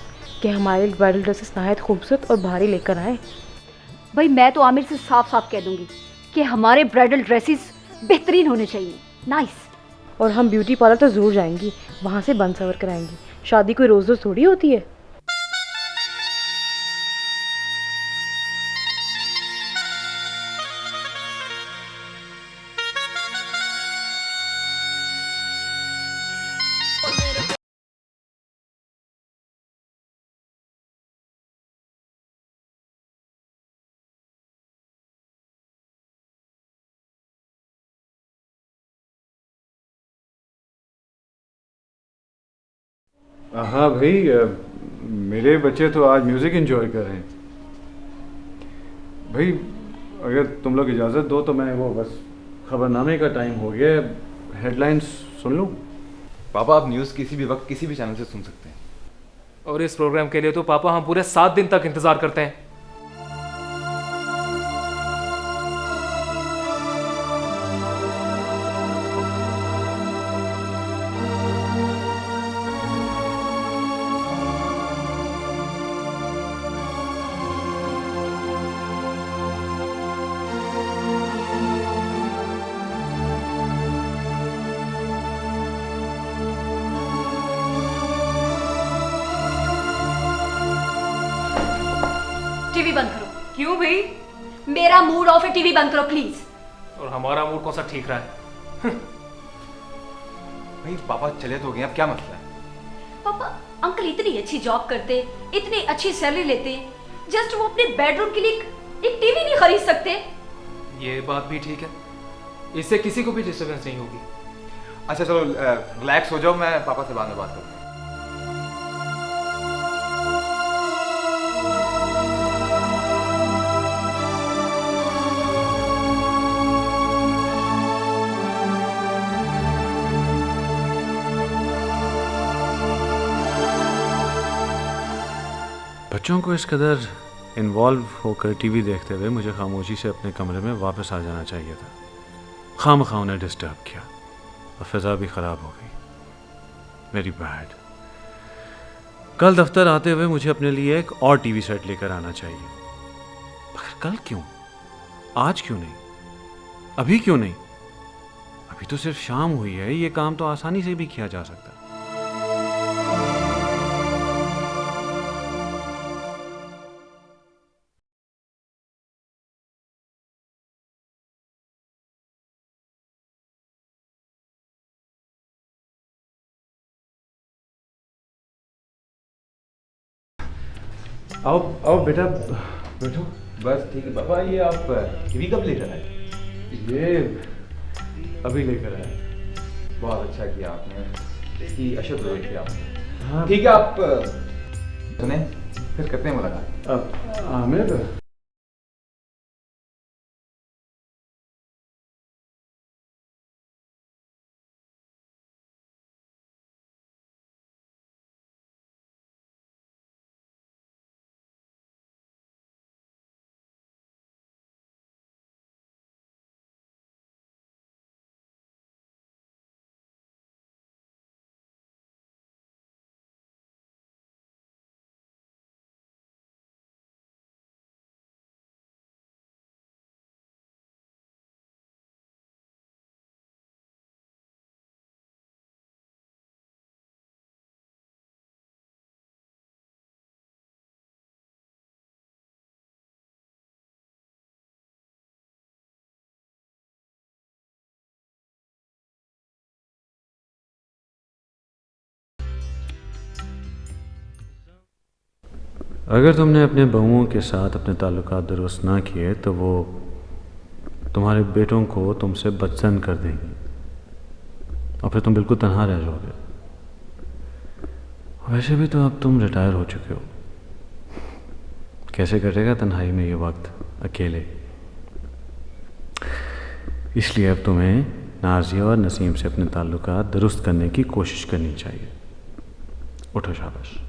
कि हमारे ब्राइडल ड्रेसेस नहायत खूबसूरत और भारी लेकर आए। भाई मैं तो आमिर से साफ साफ कह दूंगी कि हमारे ब्राइडल ड्रेसेस बेहतरीन होने चाहिए, नाइस। और हम ब्यूटी पार्लर तो ज़रूर जाएंगी, वहाँ से बन सवर कराएंगी। शादी कोई रोज़ रोज़ थोड़ी होती है। हाँ भाई, मेरे बच्चे तो आज म्यूज़िक एंजॉय कर रहे हैं। भाई अगर तुम लोग इजाज़त दो तो मैं वो बस खबरनामे का टाइम हो गया, हेडलाइंस सुन लूँ। पापा आप न्यूज़ किसी भी वक्त किसी भी चैनल से सुन सकते हैं। और इस प्रोग्राम के लिए तो पापा हम पूरे 7 दिन तक इंतज़ार करते हैं। टीवी बंद करो। क्यों भाई? मेरा मूड ऑफ है, टीवी बंद करो प्लीज। और हमारा मूड कौन सा ठीक रहा है? भाई पापा चले तो गए, अब क्या मसला है? पापा अंकल इतनी अच्छी जॉब करते, इतनी अच्छी सैलरी लेते, जस्ट वो अपने बेडरूम के लिए एक टीवी नहीं खरीद सकते। ये बात भी ठीक है, इससे किसी को भी डिस्टर्बेंस नहीं होगी। अच्छा चलो रिलैक्स हो जाओ, मैं पापा से बाद में बात करता हूँ। बच्चों को इस कदर इन्वॉल्व होकर टीवी देखते हुए मुझे खामोशी से अपने कमरे में वापस आ जाना चाहिए था। खामखा उन्हें डिस्टर्ब किया और फिज़ा भी ख़राब हो गई। Very bad. कल दफ्तर आते हुए मुझे अपने लिए एक और टीवी सेट लेकर आना चाहिए। मगर कल क्यों? आज क्यों नहीं? अभी क्यों नहीं? अभी तो सिर्फ शाम हुई है, ये काम तो आसानी से भी किया जा सकता। आओ आओ बेटा, बैठो। बस ठीक है पापा, ये आप टीवी कब लेकर आए? ये अभी लेकर आए। बहुत अच्छा किया आपने, इसकी अशद जरूरत थी आपने। हाँ ठीक है, आप सुने फिर करते हैं मुलाकात। अब आमिर अगर तुमने अपने बहुओं के साथ अपने ताल्लुकात दुरुस्त ना किए तो वो तुम्हारे बेटों को तुमसे बदसन कर देंगी और फिर तुम बिल्कुल तन्हा रह जाओगे। वैसे भी तो अब तुम रिटायर हो चुके हो, कैसे कटेगा तन्हाई में ये वक्त अकेले। इसलिए अब तुम्हें नाज़िया और नसीम से अपने ताल्लुकात दुरुस्त करने की कोशिश करनी चाहिए। उठो, शाबाश।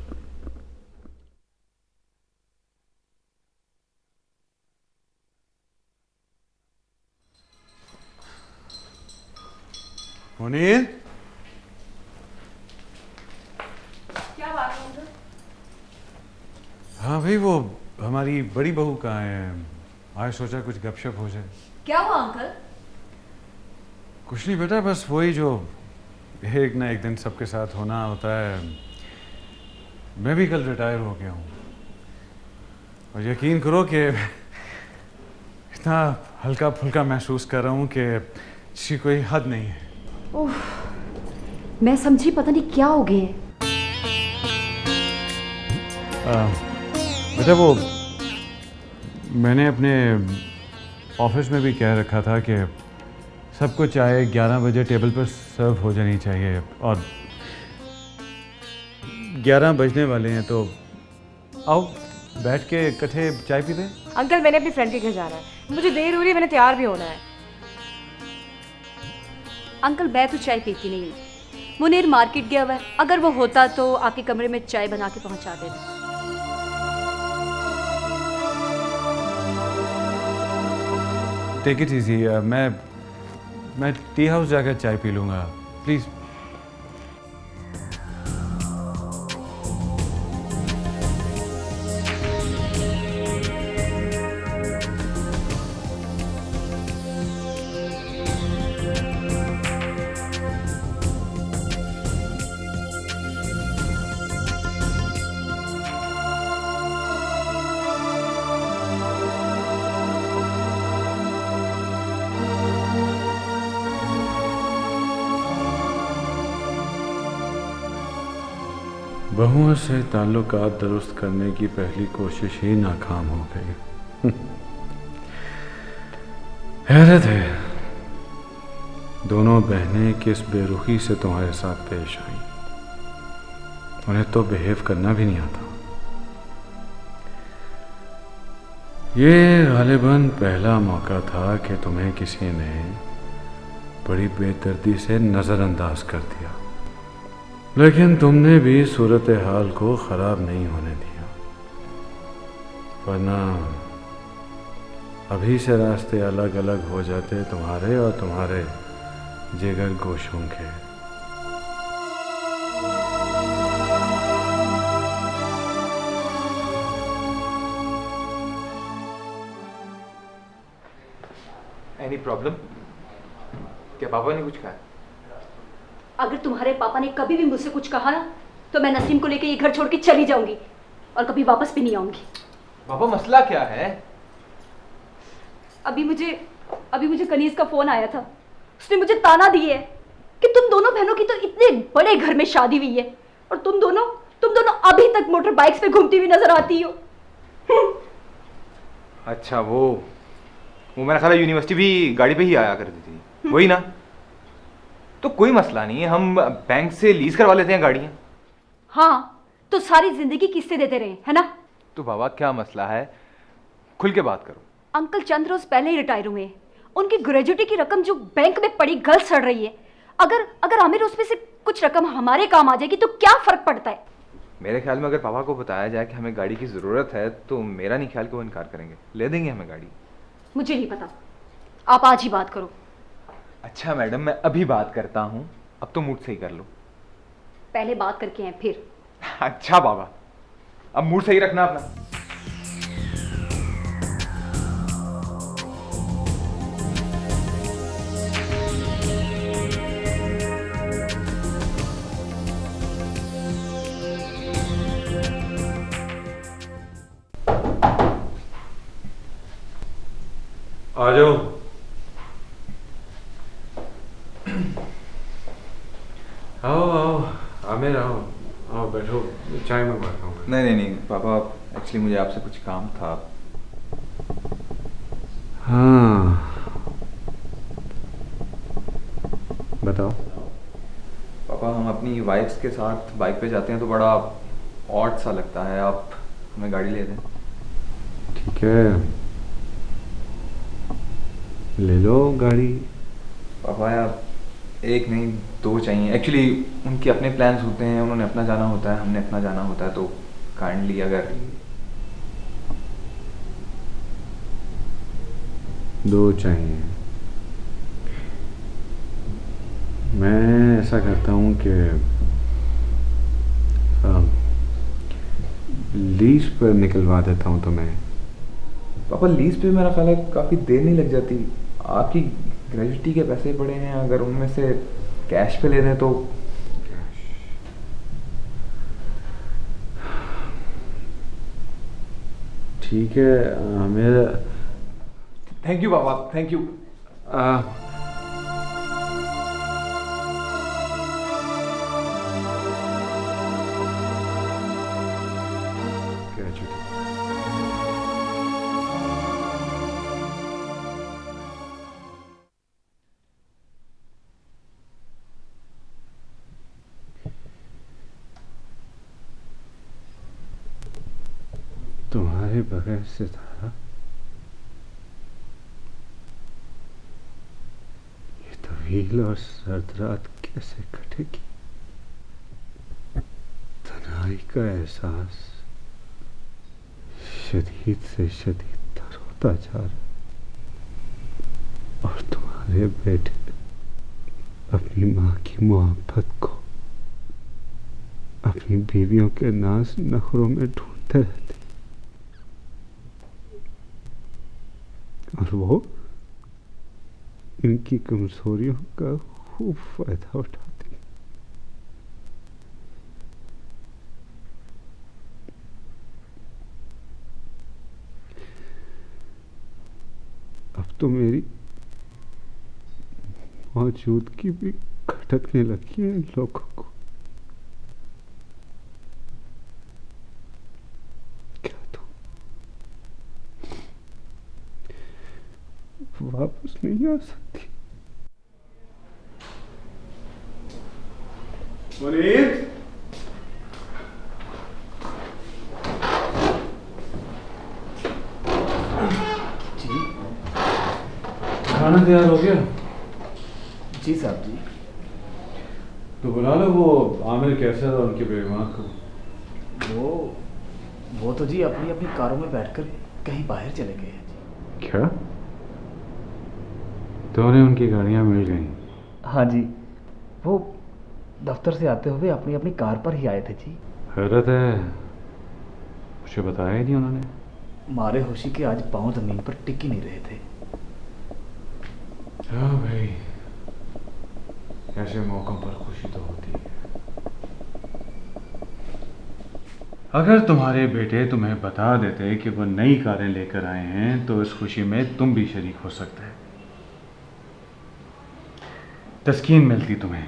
मुनीर, क्या बात है अंकल? हाँ भाई, वो हमारी बड़ी बहू कहाँ है? आज सोचा कुछ गपशप हो जाए। क्या हुआ अंकल? कुछ नहीं बेटा, बस वही जो एक ना एक दिन सबके साथ होना होता है। मैं भी कल रिटायर हो गया हूँ और यकीन करो कि इतना हल्का फुल्का महसूस कर रहा हूँ कि इसकी कोई हद नहीं है। ओह, मैं समझी पता नहीं क्या हो गए। बेटा वो मैंने अपने ऑफिस में भी कह रखा था कि सबको चाय 11 बजे टेबल पर सर्व हो जानी चाहिए और 11 बजने वाले हैं, तो आओ बैठ के इकट्ठे चाय पीते हैं। अंकल मैंने अपनी फ्रेंड के घर जाना है, मुझे देर हो रही है, मैंने तैयार भी होना है। अंकल मैं तो चाय पीती नहीं हूँ। मुनीर मार्केट गया हुआ है, अगर वो होता तो आपके कमरे में चाय बना के पहुंचा देता। टेक इट इजी, मैं टी हाउस जाकर चाय पी लूँगा, प्लीज़। बहुओं से ताल्लुकात दुरुस्त करने की पहली कोशिश ही नाकाम हो गई। हैरत है, दोनों बहनें किस बेरुखी से तुम्हारे साथ पेश आई। उन्हें तो बिहेव करना भी नहीं आता। ये गालिबन पहला मौका था कि तुम्हें किसी ने बड़ी बेदर्दी से नज़रअंदाज कर दिया, लेकिन तुमने भी सूरत हाल को ख़राब नहीं होने दिया, वरना अभी से रास्ते अलग अलग हो जाते तुम्हारे और तुम्हारे जिगर गोशों के। Any problem? क्या पापा ने कुछ कहा? अगर तुम्हारे पापा ने कभी भी मुझसे कुछ कहा ना तो मैं नसीम को लेकर ये घर छोड़ के चली जाऊंगी और कभी वापस भी नहीं आऊंगी। पापा मसला क्या है? अभी मुझे कनीज का फोन आया था। उसने मुझे ताना दी है कि तुम दोनों बहनों की तो इतने बड़े घर में शादी हुई है और तुम दोनों अभी तक मोटर बाइक्स पे घूमती हुई नजर आती हो। अच्छा, वो मेरा ख्याल है यूनिवर्सिटी भी गाड़ी पे ही आया करती थी, वही ना? तो कोई मसला नहीं है, हम बैंक से लीज करवा लेते हैं गाड़ियाँ। हाँ, तो सारी जिंदगी किस्से देते रहे, है ना? तो बाबा क्या मसला है, खुल के बात करो। अंकल चंद रोज पहले ही रिटायर हुए हैं। उनकी ग्रेजुटी की रकम जो बैंक में पड़ी गल सड़ रही है। अगर आमिर उसमें से कुछ रकम हमारे काम आ जाएगी तो क्या फर्क पड़ता है? मेरे ख्याल में अगर पापा को बताया जाए कि हमें गाड़ी की ज़रूरत है तो मेरा नहीं ख्याल कि वो इनकार करेंगे, ले देंगे हमें गाड़ी। मुझे नहीं पता, आप आज ही बात करो। अच्छा मैडम, मैं अभी बात करता हूँ, अब तो मूड सही कर लो। पहले बात करके हैं फिर। अच्छा बाबा, अब मूड सही रखना अपना। आ जाओ। आओ आओ, आमिर आओ, आओ बैठो, चाय मंगवाता हूँ। नहीं पापा, आप एक्चुअली मुझे आपसे कुछ काम था। हाँ, बताओ। पापा, हम अपनी वाइफ्स के साथ बाइक पे जाते हैं तो बड़ा ऑड सा लगता है, आप हमें गाड़ी ले दें। ठीक है, ले लो गाड़ी। पापा यार, एक नहीं 2 चाहिए। एक्चुअली उनके अपने प्लान्स होते हैं, उन्होंने अपना जाना होता है, हमने अपना जाना होता है, तो काइंडली अगर 2 चाहिए। मैं ऐसा करता हूँ कि लीज पर निकलवा देता हूँ तुम्हें। पापा, लीज पे मेरा ख्याल है काफ़ी देर नहीं लग जाती। आपकी ग्रेजुएटी के पैसे पड़े हैं, अगर उनमें से कैश पे ले दें तो। ठीक है, मेरा थैंक यू पापा, थैंक यू। तुम्हारे बगैर सितारा, ये तवील और सर्द रात कैसे कटेगी? तन्हाई का एहसास शदीद से शदीद तर होता जा रहा, और तुम्हारे बेटे अपनी माँ की मोहब्बत को अपनी बीवियों के नाज नखरों में ढूंढते रहते, और वो इनकी कमजोरियों का खूब फायदा उठाती। अब तो मेरी मौजूदगी भी खटकने लगी है इन लोगों को। वापस नहीं आ सकती। मुनीर, जी खाना तैयार हो गया? जी साहब जी। तो बुला लो वो आमिर कैसर और उनके बेईमान को। वो तो जी अपनी अपनी कारों में बैठकर कहीं बाहर चले गए हैं जी। क्या? तो उन्हें उनकी गाड़ियाँ मिल गई? हाँ जी, वो दफ्तर से आते हुए अपनी अपनी कार पर ही आए थे जी। हैरत है, मुझे बताया ही नहीं उन्होंने। मारे होशी के आज पांव जमीन पर टिक ही नहीं रहे थे। हाँ भाई, ऐसे मौकों पर खुशी तो होती है। अगर तुम्हारे बेटे तुम्हें बता देते कि वो नई कारें लेकर आए हैं तो इस खुशी में तुम भी शरीक हो सकते हैं। तस्कीन मिलती तुम्हें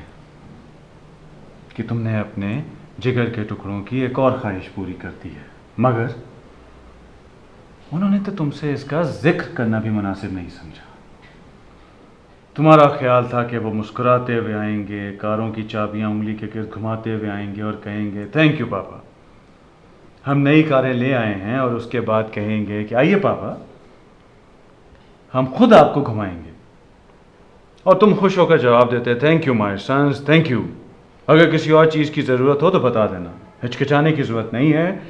कि तुमने अपने जिगर के टुकड़ों की एक और ख्वाहिश पूरी कर दी है, मगर उन्होंने तो तुमसे इसका जिक्र करना भी मुनासिब नहीं समझा। तुम्हारा ख्याल था कि वो मुस्कुराते हुए आएंगे, कारों की चाबियां उंगली के गिर्द घुमाते हुए आएंगे और कहेंगे थैंक यू पापा, हम नई कारें ले आए हैं, और उसके बाद कहेंगे कि आइए पापा हम खुद आपको घुमाएंगे, और तुम खुश होकर जवाब देते thank you my sons, thank you. अगर किसी और चीज़ की ज़रूरत हो तो बता देना, हिचकिचाने की ज़रूरत नहीं है,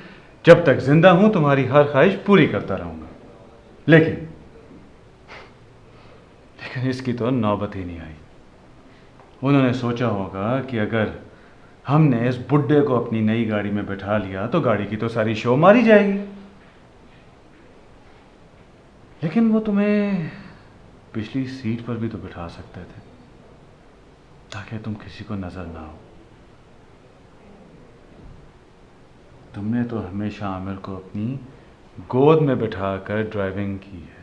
जब तक जिंदा हूं तुम्हारी हर ख्वाहिश पूरी करता रहूंगा। लेकिन इसकी तो नौबत ही नहीं आई। उन्होंने सोचा होगा कि अगर हमने इस बुड्ढे को अपनी नई गाड़ी में बैठा लिया तो गाड़ी की तो सारी शो मारी जाएगी। लेकिन वो तुम्हें पिछली सीट पर भी तो बिठा सकते थे ताकि तुम किसी को नजर ना हो। तुमने तो हमेशा आमिर को अपनी गोद में बिठाकर ड्राइविंग की है।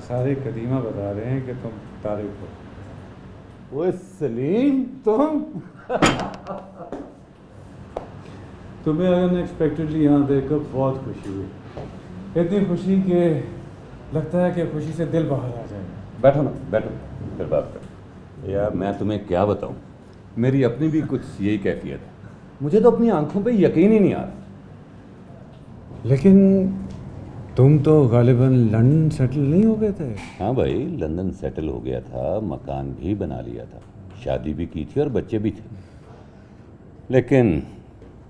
सारे कदीमा बता रहे हैं कि तुम तारिक हो। ओए सलीम, तुम तुम्हें अनएक्सपेक्टेडली यहाँ देखकर बहुत खुशी हुई। इतनी खुशी कि लगता है कि खुशी से दिल बाहर आ जाएगा। बैठो ना, बैठो, फिर बात करो। यार मैं तुम्हें क्या बताऊं, मेरी अपनी भी कुछ यही कैफियत है। मुझे तो अपनी आंखों पे यकीन ही नहीं आ रहा। लेकिन तुम तो गालिबन लंदन सेटल नहीं हो गए थे? हाँ भाई, लंदन सेटल हो गया था, मकान भी बना लिया था, शादी भी की थी और बच्चे भी थे, लेकिन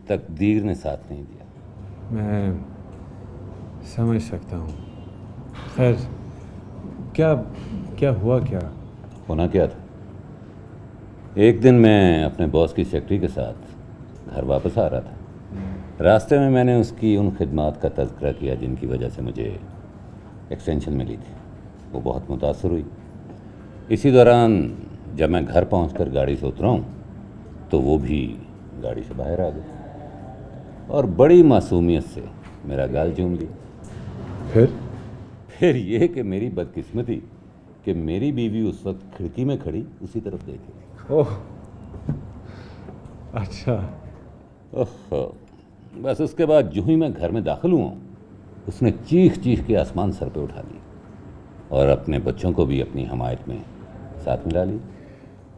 तकदीर ने साथ नहीं दिया। मैं समझ सकता हूँ। खैर, क्या क्या हुआ? क्या होना क्या था, एक दिन मैं अपने बॉस की सेक्रेटरी के साथ घर वापस आ रहा था। रास्ते में मैंने उसकी उन खिदमात का तज़किरा किया जिनकी वजह से मुझे एक्सटेंशन मिली थी। वो बहुत मुतासर हुई। इसी दौरान जब मैं घर पहुंचकर गाड़ी से उतरा हूँ तो वो भी गाड़ी से बाहर आ गई और बड़ी मासूमियत से मेरा गाल चूम लिया। फिर ये कि मेरी बदकिस्मती कि मेरी बीवी उस वक्त खिड़की में खड़ी उसी तरफ देखे। ओह, अच्छा। ओह, बस उसके बाद जो ही मैं घर में दाखिल हुआ उसने चीख चीख के आसमान सर पे उठा लिया और अपने बच्चों को भी अपनी हमायत में साथ मिला ली।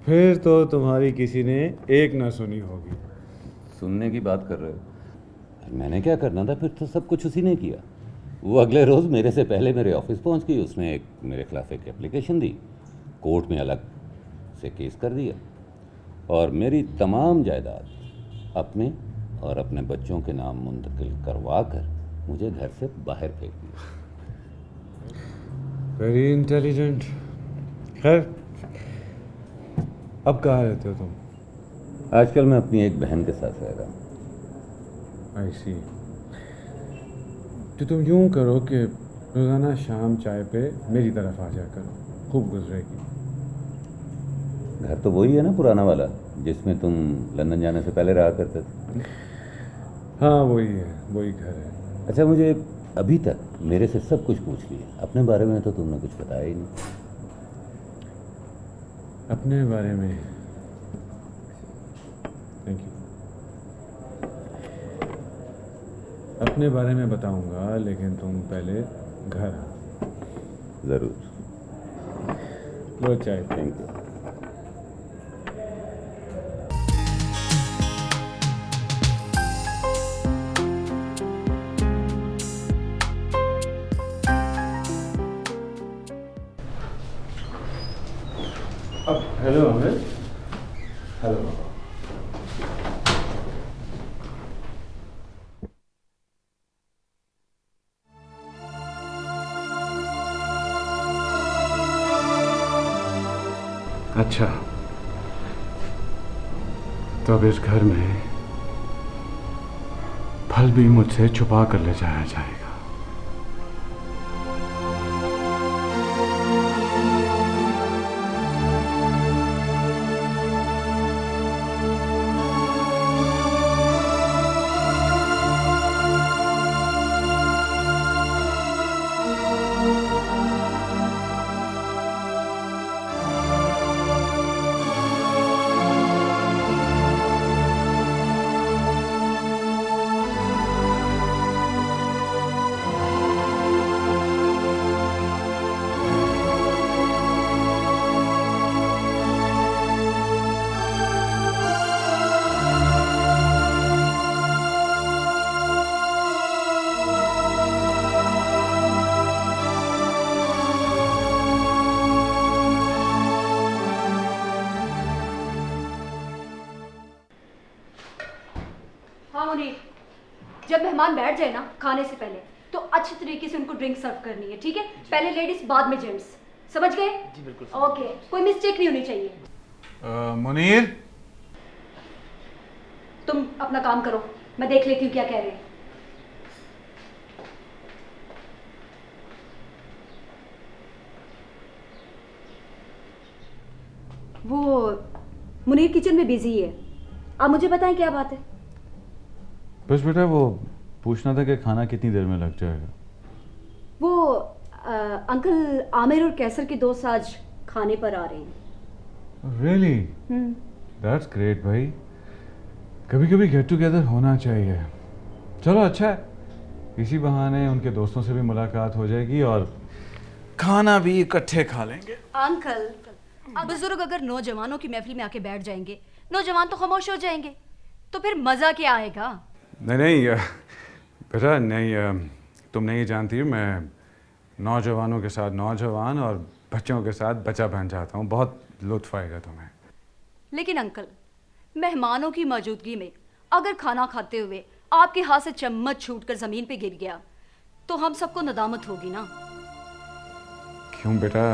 फिर तो तुम्हारी किसी ने एक ना सुनी होगी। सुनने की बात कर रहे हो? मैंने क्या करना था, फिर तो सब कुछ उसी ने किया। वो अगले रोज़ मेरे से पहले मेरे ऑफिस पहुंच गई। उसने मेरे खिलाफ एक एप्लीकेशन दी, कोर्ट में अलग से केस कर दिया और मेरी तमाम जायदाद अपने और अपने बच्चों के नाम मुंतकिल करवा कर मुझे घर से बाहर फेंक दिया। Very intelligent. खैर, अब कहाँ रहते हो तुम? आजकल मैं अपनी एक बहन के साथ रह रहा हूँ। आई सी। तो तुम यूँ करो कि रोज़ाना शाम चाय पे मेरी तरफ आ जाया करो, खूब गुजरेगी। घर तो वही है ना, पुराना वाला, जिसमें तुम लंदन जाने से पहले रहा करते थे? हाँ, वही है, वही घर है। अच्छा, मुझे अभी तक मेरे से सब कुछ पूछ लिया, अपने बारे में तो तुमने कुछ बताया ही नहीं। अपने बारे में? Thank you. अपने बारे में बताऊंगा, लेकिन तुम पहले घर आओ। ज़रूर। लो चाय। Thank you. Hello Amit. Hello. अच्छा, तो अब इस घर में फल भी मुझसे छुपा कर ले जाया जाएगा। जब मेहमान बैठ जाए ना खाने से पहले तो अच्छी तरीके से उनको ड्रिंक सर्व करनी है, ठीक है? पहले लेडीज बाद में जेंट्स, समझ गए? जी बिल्कुल। ओके, कोई मिस्टेक नहीं होनी चाहिए। मुनीर, तुम अपना काम करो, मैं देख लेती हूँ क्या कह रहे हैं। वो मुनीर किचन में बिजी है, आप मुझे बताएं क्या बात है? बस बेटा वो पूछना था कि खाना कितनी देर में लग जाएगा। वो अंकल, आमिर और कैसर के दोस्त आज खाने पर आ रहे हैं। रियली? दैट्स ग्रेट भाई। कभी कभी गेट टुगेदर होना चाहिए। चलो अच्छा है, इसी बहाने उनके दोस्तों से भी मुलाकात हो जाएगी और खाना भी इकट्ठे खा लेंगे। अंकल, बुजुर्ग अगर नौजवानों की महफिल में आके बैठ जाएंगे, नौजवान तो खामोश हो जाएंगे, तो फिर मजा क्या आएगा? नहीं बेटा नहीं, तुम नहीं जानती, मैं नौजवानों के साथ नौजवान और बच्चों के साथ बच्चा बन जाता हूँ। बहुत लुत्फ आएगा तुम्हें। लेकिन अंकल, मेहमानों की मौजूदगी में अगर खाना खाते हुए आपके हाथ से चम्मच छूटकर जमीन पे गिर गया तो हम सबको नदामत होगी ना। क्यों बेटा,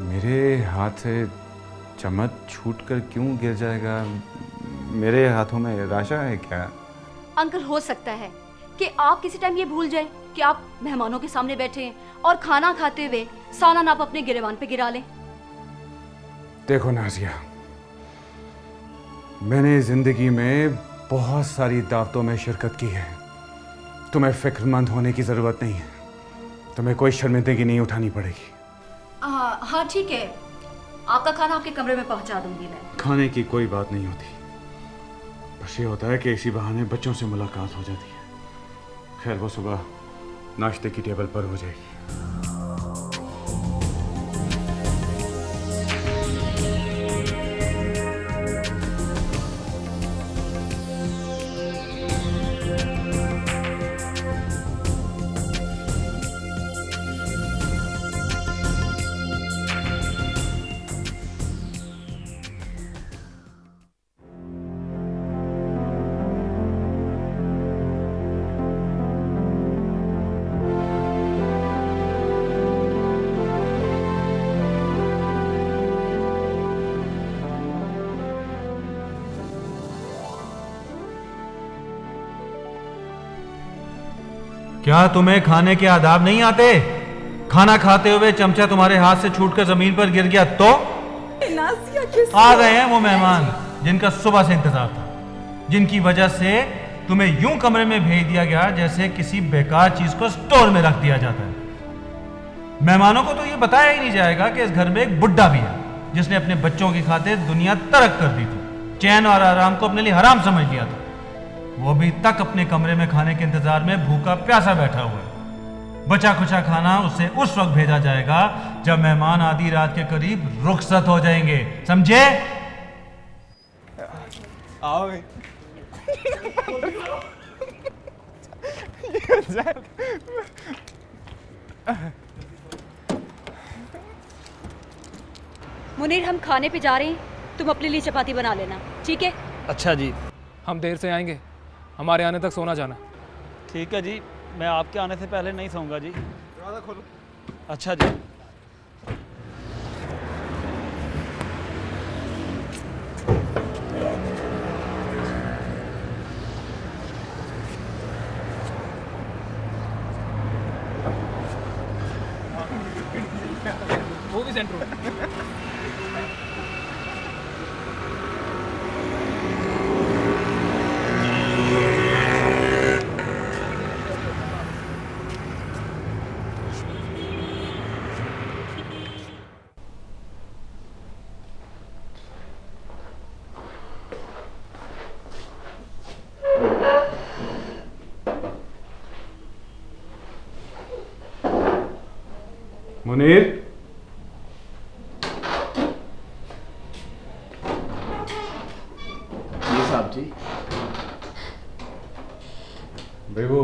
मेरे हाथ से चम्मच छूटकर क्यों गिर जाएगा? मेरे हाथों में राशा है क्या? अंकल, हो सकता है कि आप किसी टाइम ये भूल जाएं कि आप मेहमानों के सामने बैठे हैं और खाना खाते हुए सालन आप अपने गिरेबान पे गिरा लें। देखो नाजिया, मैंने जिंदगी में बहुत सारी दावतों में शिरकत की है। तुम्हें फिक्रमंद होने की जरूरत नहीं है, तुम्हें कोई शर्मिंदगी नहीं उठानी पड़ेगी। हाँ ठीक है, आपका खाना आपके कमरे में पहुंचा दूंगी मैं। खाने की कोई बात नहीं होती, बस ये होता है कि इसी बहाने बच्चों से मुलाकात हो जाती है। खैर, वो सुबह नाश्ते की टेबल पर हो जाएगी। क्या तुम्हें खाने के आदाब नहीं आते? खाना खाते हुए चमचा तुम्हारे हाथ से छूटकर जमीन पर गिर गया तो? आ गए हैं वो मेहमान जिनका सुबह से इंतजार था, जिनकी वजह से तुम्हें यूं कमरे में भेज दिया गया जैसे किसी बेकार चीज को स्टोर में रख दिया जाता है। मेहमानों को तो ये बताया ही नहीं जाएगा कि इस घर में एक बुड्ढा भी है जिसने अपने बच्चों की खातिर दुनिया तर्क कर दी थी, चैन और आराम को अपने लिए हराम समझ लिया था। वो अभी तक अपने कमरे में खाने के इंतजार में भूखा प्यासा बैठा हुआ है। बचा खुचा खाना उसे उस वक्त भेजा जाएगा जब मेहमान आधी रात के करीब रुखसत हो जाएंगे, समझे? आओ मुनीर, हम खाने पे जा रहे हैं, तुम अपने लिए चपाती बना लेना, ठीक है? अच्छा जी। हम देर से आएंगे, हमारे आने तक सोना जाना। ठीक है जी, मैं आपके आने से पहले नहीं सोऊंगा जी। खोलो। अच्छा जी। वो भी सेंटर। मुनीर, जी साहब जी। भाई वो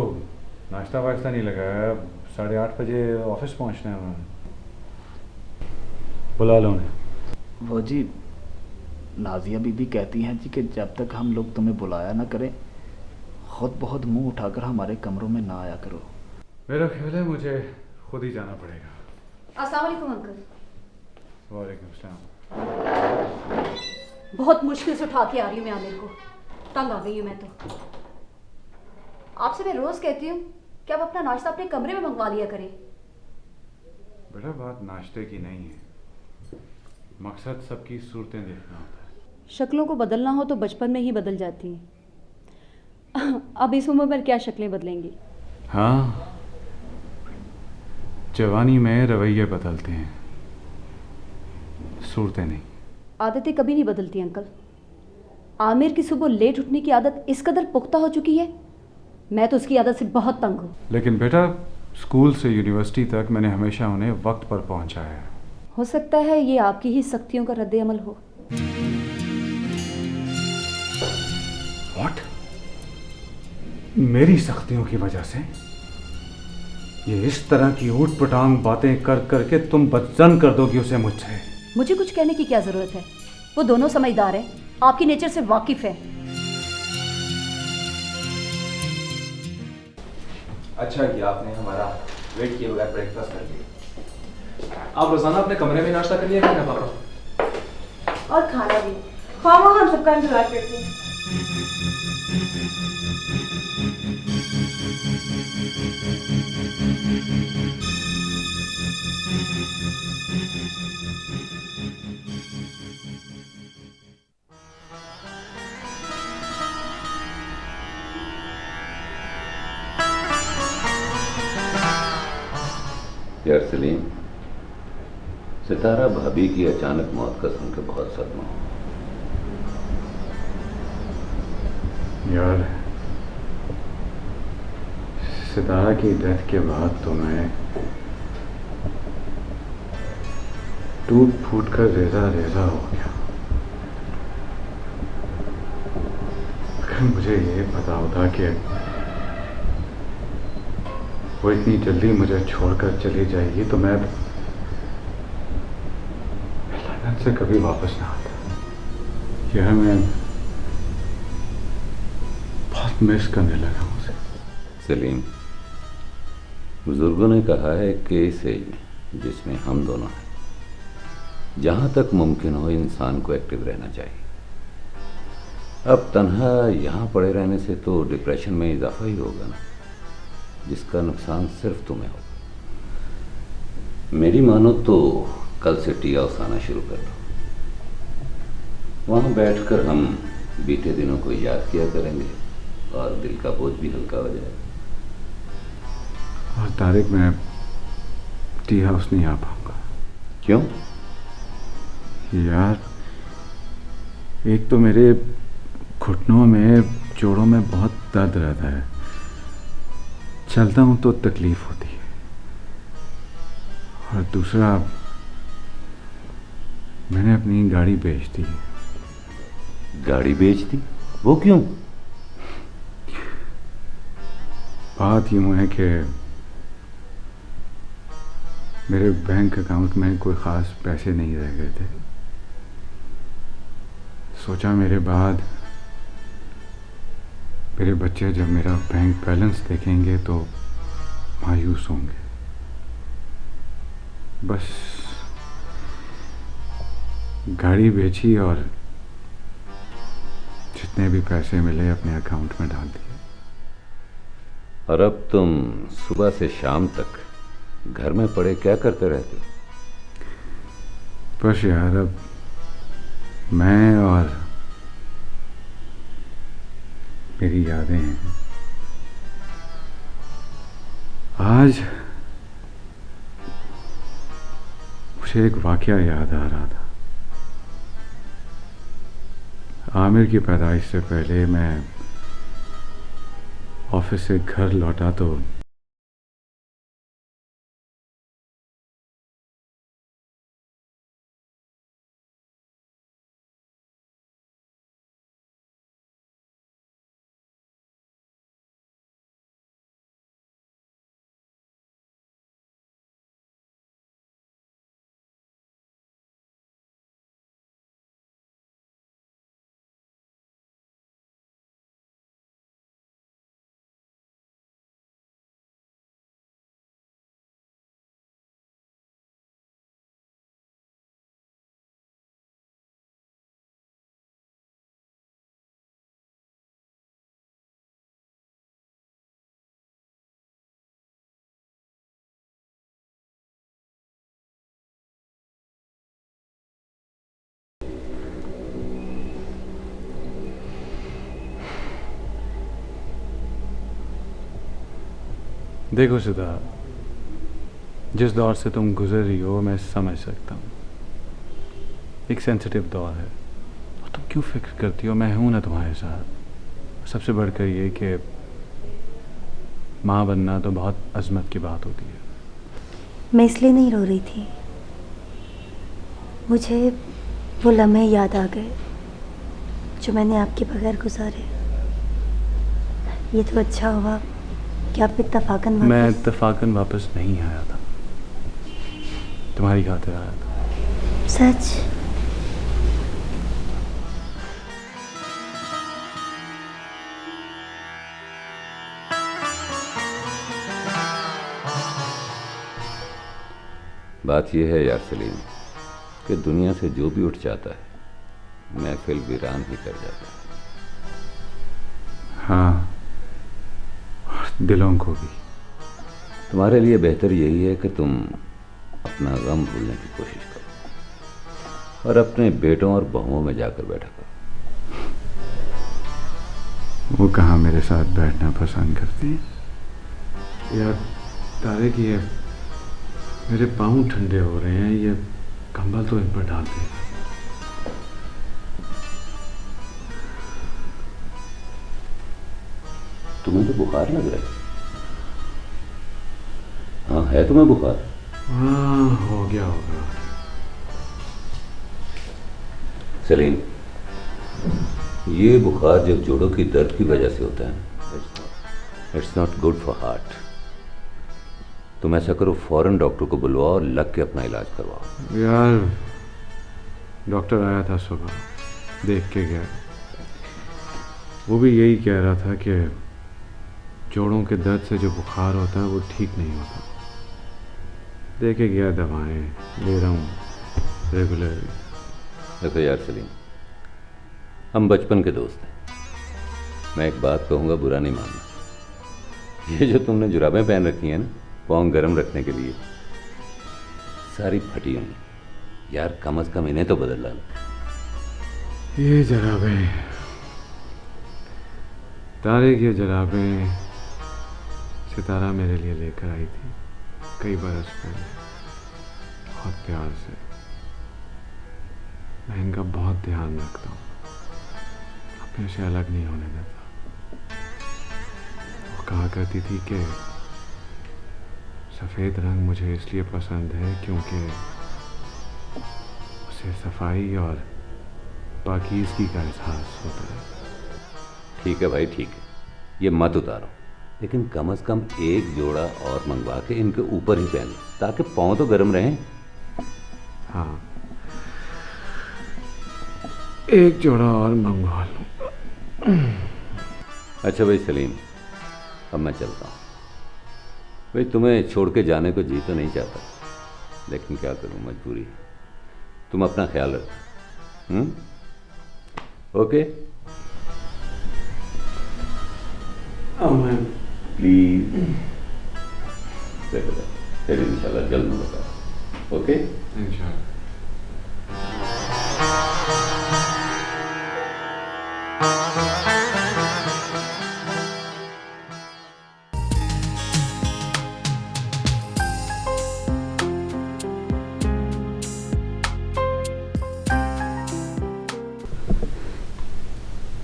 नाश्ता वाश्ता नहीं लगा है, 8:30 बजे ऑफिस पहुंचना है उन्होंने। बुला लो उन्हें। वो जी, नाजिया बीबी कहती हैं जी कि जब तक हम लोग तुम्हें बुलाया ना करें, खुद बहुत मुंह उठाकर हमारे कमरों में ना आया करो। मेरा ख्याल है मुझे खुद ही जाना पड़ेगा। अस्सलाम वालेकुम अंकल। वालेकुम सलाम। बहुत मुश्किल से उठा के आ रही हूँ मैं आमिर को, तंग आ गई हूँ मैं तो। आपसे मैं रोज कहती हूँ कि आप अपना नाश्ता अपने कमरे में मंगवा लिया करें। बेटा, बात नाश्ते की नहीं है, मकसद सबकी सूरतें देखना होता है। शक्लों को बदलना हो तो बचपन में ही बदल जाती हैं। अब इस उम्र में क्या शक्लें बदलेंगी? हाँ, जवानी में रवैये बदलते हैं, सूरतें नहीं। आदतें कभी नहीं बदलती अंकल। आमिर की सुबह लेट उठने की आदत इस कदर पुख्ता हो चुकी है, मैं तो उसकी आदत से बहुत तंग हूँ। लेकिन बेटा, स्कूल से यूनिवर्सिटी तक मैंने हमेशा उन्हें वक्त पर पहुंचाया है। हो सकता है ये आपकी ही सख्तियों का रद्द अमल हो। व्हाट? मेरी सख्तियों की वजह से? ये इस तरह की ऊट पटांग बातें कर करके तुम बदजन कर दोगी उसे मुझसे। मुझे कुछ कहने की क्या जरूरत है, वो दोनों समझदार हैं, आपकी नेचर से वाकिफ है। अच्छा किया आपने हमारा वेट किए बगैर ब्रेकफास्ट कर लिया। आप रोजाना अपने कमरे में नाश्ता कर लिया करें ना पापा? और खाना भी खामा हम सबका इंतजार करते हैं। यार सलीम, सितारा भाभी की अचानक मौत का सुनकर बहुत सदमा हुआ। यार, सितारा की डेथ के बाद तो मैं टूट फूट कर रेजा रेजा हो गया। अगर मुझे ये पता होता कि वो इतनी जल्दी मुझे छोड़कर चली जाएगी तो मैं लंदन से कभी वापस ना आता। यह मैं बहुत मिस करने लगा हूँ उसे। सलीम, बुजुर्गों ने कहा है कि इस एज में जिसमें हम दोनों हैं, जहाँ तक मुमकिन हो इंसान को एक्टिव रहना चाहिए। अब तन्हा यहाँ पड़े रहने से तो डिप्रेशन में इजाफा ही होगा ना, जिसका नुकसान सिर्फ तुम्हें होगा। मेरी मानो तो कल से टी हाउस आना शुरू कर दो। वहाँ बैठकर हम बीते दिनों को याद किया करेंगे और दिल का बोझ भी हल्का हो जाएगा। और तारिक, मैं टी हाउस नहीं आ पाऊंगा। क्यों? यार, एक तो मेरे घुटनों में, जोड़ों में बहुत दर्द रहता है, चलता हूं तो तकलीफ होती है, और दूसरा मैंने अपनी गाड़ी बेच दी। गाड़ी बेच दी? वो क्यों? बात यूं है कि मेरे बैंक अकाउंट में कोई ख़ास पैसे नहीं रह गए थे। सोचा मेरे बाद मेरे बच्चे जब मेरा बैंक बैलेंस देखेंगे तो मायूस होंगे। बस गाड़ी बेची और जितने भी पैसे मिले अपने अकाउंट में डाल दिए। और अब तुम सुबह से शाम तक घर में पड़े क्या करते रहते हो? बस यार, अब मैं और मेरी यादें हैं। आज मुझे एक वाकया याद आ रहा था। आमिर की पैदाइश से पहले मैं ऑफिस से घर लौटा तो देखो सुधा, जिस दौर से तुम गुजर रही हो मैं समझ सकता हूँ। एक सेंसिटिव दौर है और तुम क्यों फिक्र करती हो, मैं हूँ ना तुम्हारे साथ। सबसे बढ़कर ये कि माँ बनना तो बहुत अजमत की बात होती है। मैं इसलिए नहीं रो रही थी, मुझे वो लम्हे याद आ गए जो मैंने आपके बगैर गुजारे। ये तो अच्छा हुआ कि आप इत्तफाकन मैं इत्तफाकन वापस नहीं आया था, तुम्हारी खातिर आया था। सच? बात यह है यार सलीम कि दुनिया से जो भी उठ जाता है महफिल वीरान ही कर जाता है। हाँ, और दिलों को भी। तुम्हारे लिए बेहतर यही है कि तुम अपना गम भूलने की कोशिश करो और अपने बेटों और बहुओं में जाकर बैठा करो। वो कहाँ मेरे साथ बैठना पसंद करती हैं यार। तारे की है, मेरे पाँव ठंडे हो रहे हैं, ये कंबल तो इन पर डाल दे। तुम्हें तो बुखार लग रहा है। हाँ, है तुम्हें बुखार? हाँ, हो गया होगा। सलीम, ये बुखार जब जोड़ों की दर्द की वजह से होता है, it's not good for heart. तुम ऐसा करो, फौरन डॉक्टर को बुलवाओ और लग के अपना इलाज करवाओ। यार डॉक्टर आया था सुबह, देख के गया। वो भी यही कह रहा था कि जोड़ों के दर्द से जो बुखार होता है वो ठीक नहीं होता। देखे गया, दवाएं ले रहा हूँ रेगुलरली। देखो यार सलीम, हम बचपन के दोस्त हैं। मैं एक बात कहूँगा, बुरा नहीं मानना। ये जो तुमने जुराबें पहन रखी हैं ना पाँव गर्म रखने के लिए, सारी फटी होंगी यार। कम से कम इन्हें तो बदल डालो। ये जराबें, तारे की जराबें सितारा मेरे लिए लेकर आई थी कई बरस पहले, बहुत प्यार से। मैं इनका बहुत ध्यान रखता हूँ, अपने से अलग नहीं होने देता। वो कहा करती थी कि सफ़ेद रंग मुझे इसलिए पसंद है क्योंकि उसे सफाई और पाकीज़गी का एहसास होता है। ठीक है भाई, ठीक है, ये मत उतारो, लेकिन कम से कम एक जोड़ा और मंगवा के इनके ऊपर ही पहन लो ताकि पाँव तो गर्म रहें। हाँ, एक जोड़ा और मंगवा लूँ। अच्छा भाई सलीम, अब मैं चलता हूँ। भाई तुम्हें छोड़ के जाने को जी तो नहीं चाहता, लेकिन क्या करूँ, मजबूरी है। तुम अपना ख्याल रखो। ओके? प्लीज फिर इंशाल्लाह जल्द मुलाकात। ओके, इंशाल्लाह।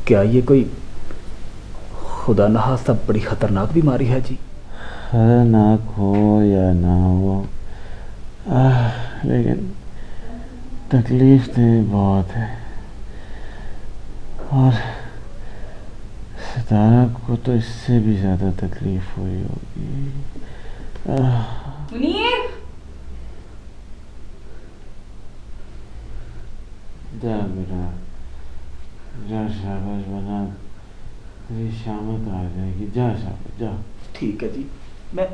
क्या ये कोई खुदा न खास्ता बड़ी खतरनाक बीमारी है जी? खतरनाक हो या ना हो, लेकिन तकलीफ तो बहुत है। और सितारा को तो इससे भी ज़्यादा तकलीफ हुई होगी। मुनीर, जा बेटा, जा, शाबाश बना, तेरी शामत आ जाएगी। जा शाबाश, जा। ठीक है जी, मैं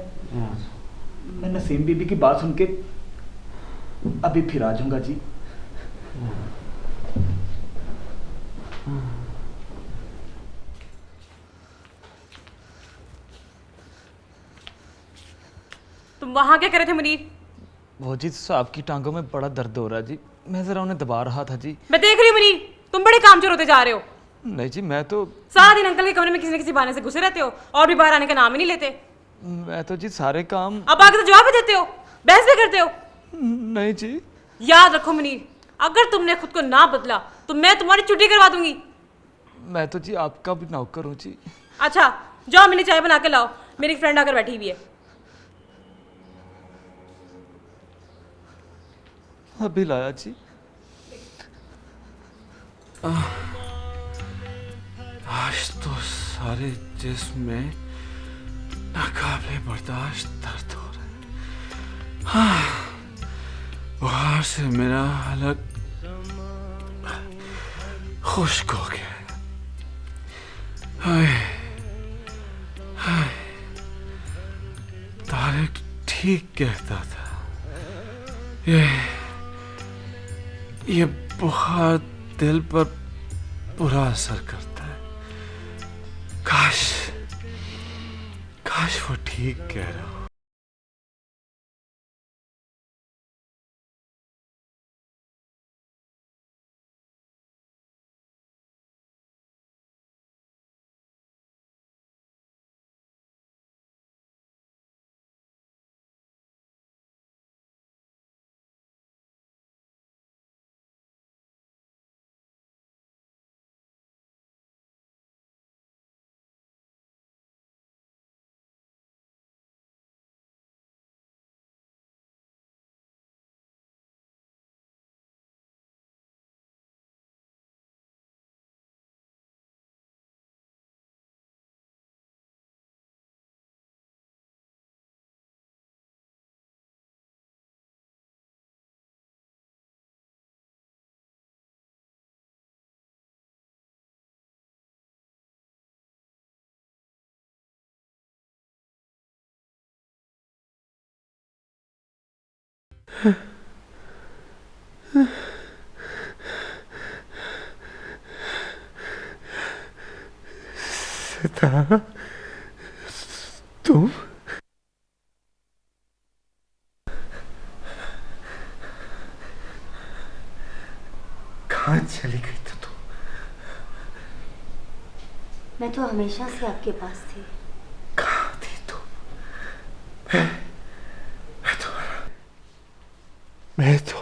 नसीम बीबी की बात सुन के अभी फिर आ जाऊंगा जी। तुम वहां क्या कर रहे थे मुनीर? वो जी साहब की टांगों में बड़ा दर्द हो रहा है जी, मैं जरा उन्हें दबा रहा था जी। मैं देख रही हूँ मुनीर, तुम बड़े कामचोर होते जा रहे हो। नहीं जी, मैं तो सारा दिन अंकल के कमरे में किसी न किसी बहाने से घुसे रहते हो और भी बाहर आने का नाम ही नहीं लेते। मैं तो जी सारे काम। अब आगे तो जवाब भी देते हो। बहस भी करते हो? नहीं जी। याद रखो मुनीर, अगर तुमने खुद को ना बदला तो मैं तुम्हारी छुट्टी करवा दूंगी। मैं तो जी आपका भी नौकर हूँ जी। अच्छा जाओ, मेरी चाय बना के लाओ, मेरी फ्रेंड आकर बैठी हुई है। अभी लाया जी। आज तो सारे जिस्म में नाकाबिले बर्दाश्त दर्द हो रहा है। हाँ, बुखार से मेरा हलक खुश्क हो गया है। हाय हाय, तारिक ठीक कहता था, ये बुखार दिल पर बुरा असर करता है। काश काश वो ठीक कह रहा हो। सितारा, तुम कहाँ चली गई थी तुम? मैं तो हमेशा से आपके पास थी। कहाँ थी तुम? मैं तो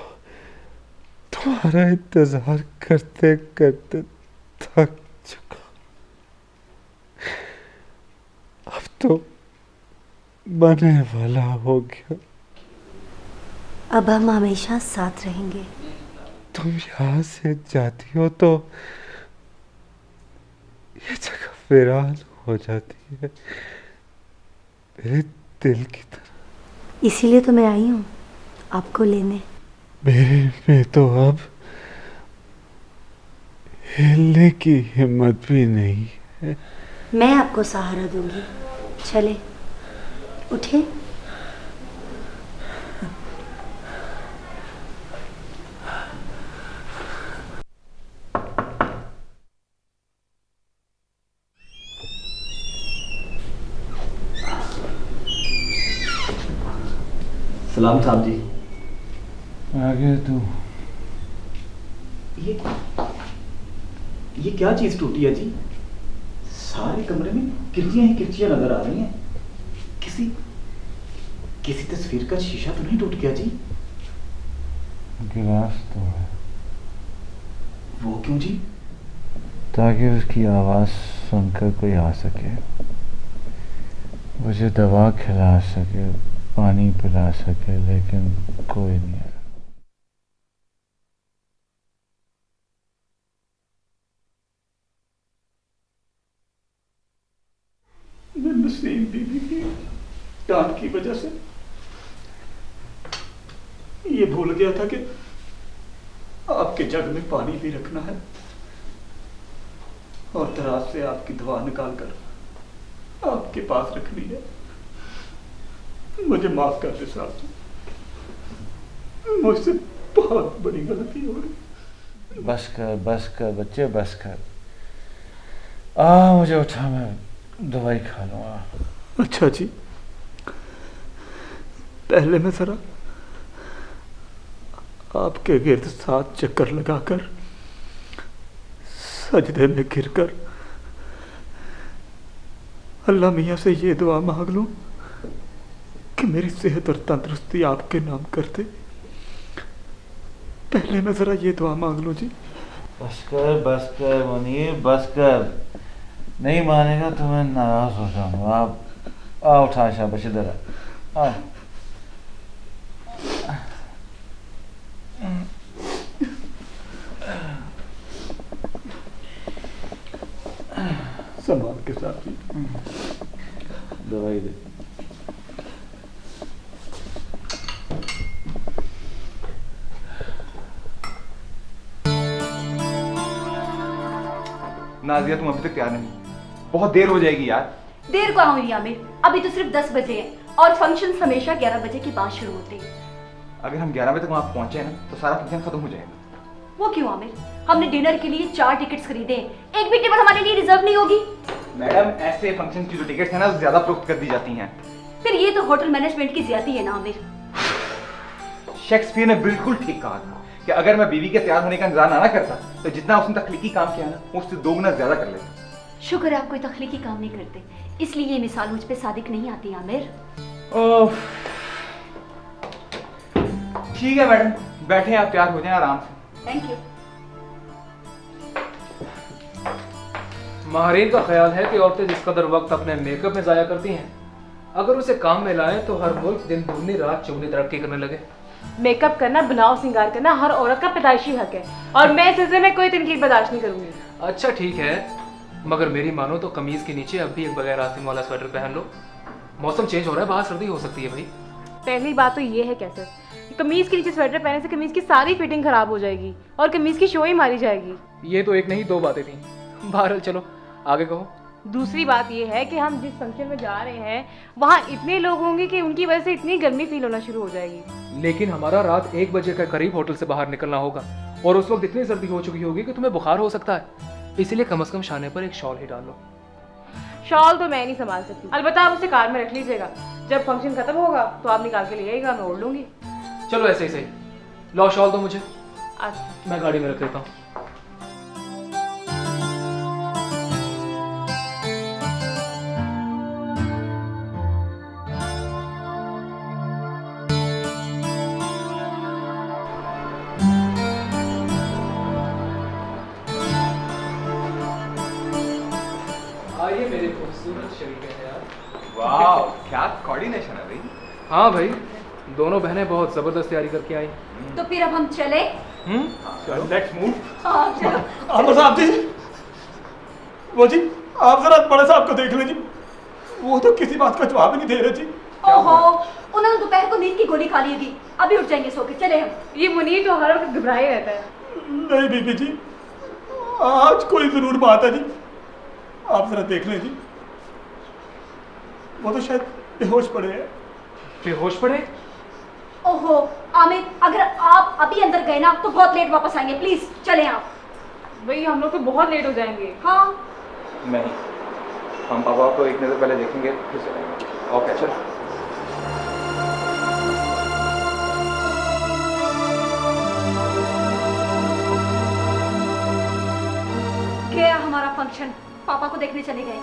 तुम्हारा इंतजार करते करते थक चुका। अब तो बने वाला हो गया। अब हम हमेशा साथ रहेंगे। तुम यहाँ से जाती हो तो ये जगह वीरान हो जाती है, मेरे दिल की तरह। इसीलिए तो मैं आई हूँ आपको लेने। मेरे में तो अब हिलने की हिम्मत भी नहीं है। मैं आपको सहारा दूंगी। चले, उठे। सलाम साहब जी। आगे तू। ये क्या चीज टूटी है जी? सारे कमरे में किरचियां ही किरचियां नजर आ रही हैं। किसी तस्वीर का शीशा तो नहीं टूट गया जी? गिलास तो है। वो क्यों जी? ताकि उसकी आवाज़ सुनकर कोई आ सके, मुझे दवा खिला सके, पानी पिला सके, लेकिन कोई नहीं आया। मैं नसीम बीबी की डांट की वजह से ये भूल गया था कि आपके जग में पानी भी रखना है और दराज से आपकी दवा निकाल कर आपके पास रखनी है। मुझे माफ कर दे साहब जी, मुझसे बहुत बड़ी गलती हो गई। बस कर बच्चे, बस कर। मुझे उठा, मैं दवाई खा लूँगा। अच्छा जी, पहले मैं जरा आपके गिर्द 7 चक्कर लगाकर सजदे में गिरकर अल्लाह मियाँ से ये दुआ मांग लूं कि मेरी सेहत और तंदुरुस्ती आपके नाम करते। पहले मैं जरा ये दुआ मांग लूं जी। बस कर मुनीर, बस कर। नहीं मानेगा तो मैं नाराज हो जाऊंगा। आप आओ, उठा शाबाश, इधर आओ। संभाल के साथ जी। दवाई दे। नाजिया, तुम अभी तक तैयार नहीं, बहुत देर हो जाएगी यार। देर कहाँ हुई आमिर, अभी तो सिर्फ 10 बजे हैं और फंक्शन हमेशा 11 बजे के बाद शुरू होते हैं। अगर हम 11 बजे तक वहां पहुंचे ना तो सारा फंक्शन खत्म हो जाएगा। वो क्यों आमिर? हमने डिनर के लिए 4 टिकट्स खरीदे हैं, एक भी टेबल हमारे लिए रिजर्व नहीं होगी। मैडम, ऐसे फंक्शन की जो टिकट्स है ना ज्यादा प्रोक्त कर दी जाती हैं। फिर ये तो होटल मैनेजमेंट की ज्यादती है ना आमिर। शेक्सपियर ने बिल्कुल ठीक कहा था कि अगर मैं बीवी के तैयार होने का इंतजार ना करता तो जितना उसने तख्लीकी काम किया ना उससे 2 गुना ज्यादा कर लेता। शुक्र है आप कोई तख्लीकी काम नहीं करते, इसलिए ये मिसाल मुझ पे सादिक नहीं आती आमिर। ठीक है मैडम, बैठे आप, तैयार हो जाएं आराम से। Thank you. माहरीन का ख्याल है कि औरतें जिस कदर वक्त अपने मेकअप में ज़ाया करती हैं, अगर उसे काम में लाएं तो हर मुल्क दिन दुगनी रात चौगुनी तरक्की करने लगे। मेकअप करना, बनाव सिंगार करना हर औरत का पैदाइशी हक है और मैं इस सिलसिले में कोई तनकीद बर्दाश्त नहीं करूंगी। अच्छा ठीक है, मगर मेरी मानो तो कमीज के नीचे अब भी एक बगैर आस्तीन वाला स्वेटर पहन लो। मौसम चेंज हो रहा है, बाहर सर्दी हो सकती है भाई। पहली बात तो ये है कैसे कमीज के नीचे स्वेटर पहनने से कमीज की सारी फिटिंग खराब हो जाएगी और कमीज की शो ही मारी जाएगी। ये तो एक नहीं 2 बातें थी। बहरहाल चलो आगे कहो। दूसरी बात ये है कि हम जिस फंक्शन में जा रहे हैं वहाँ इतने लोग होंगे कि उनकी वजह से इतनी गर्मी फील होना शुरू हो जाएगी। लेकिन हमारा रात 1 बजे के करीब होटल से बाहर निकलना होगा और उस वक्त इतनी सर्दी हो चुकी होगी कि तुम्हें बुखार हो सकता है, इसलिए कम से कम शाने पर एक शॉल ही डाल लो। शॉल तो मैं नहीं संभाल सकती, अलबत्ता आप उसे कार में रख लीजिएगा, जब फंक्शन खत्म होगा तो आप निकाल के ले आइएगा, मैं ओढ़ लूंगी। चलो ऐसे ही सही, लो शॉल दो मुझे। अच्छा, मैं गाड़ी में रख लेता हूँ। आइए मेरे खूबसूरत शरीके हैं यार। वाह, क्या कोऑर्डिनेशन है भाई। हाँ भाई, दोनों बहनें बहुत जबरदस्त तैयारी करके आई। तो फिर अब हम चले? चलो लेट्स मूव। हाँ चलो। आमर साहब जी, वो जी आप जरा बड़े साहब को देख लें जी, वो तो किसी बात का जवाब ही नहीं दे रहे जी। ओहो, उन्होंने दोपहर को नींद की गोली खा ली होगी, अभी उठ जाएंगे सो के। चले हम। ये मुनीर तो हर वक्त घबराए रहता है। नहीं बीबी जी, आज कोई जरूर बात है जी, आप जरा देख लें जी, वो तो शायद बेहोश पड़े हैं। बेहोश पड़े? ओहो आमिर, अगर आप अभी अंदर गए ना तो बहुत लेट वापस आएंगे, प्लीज चलें आप। भाई हम लोग तो बहुत लेट हो जाएंगे। हाँ नहीं, हम पापा को एक नजर पहले देखेंगे फिर चलेंगे। ओके चलो। क्या हमारा फंक्शन, पापा को देखने चले गए।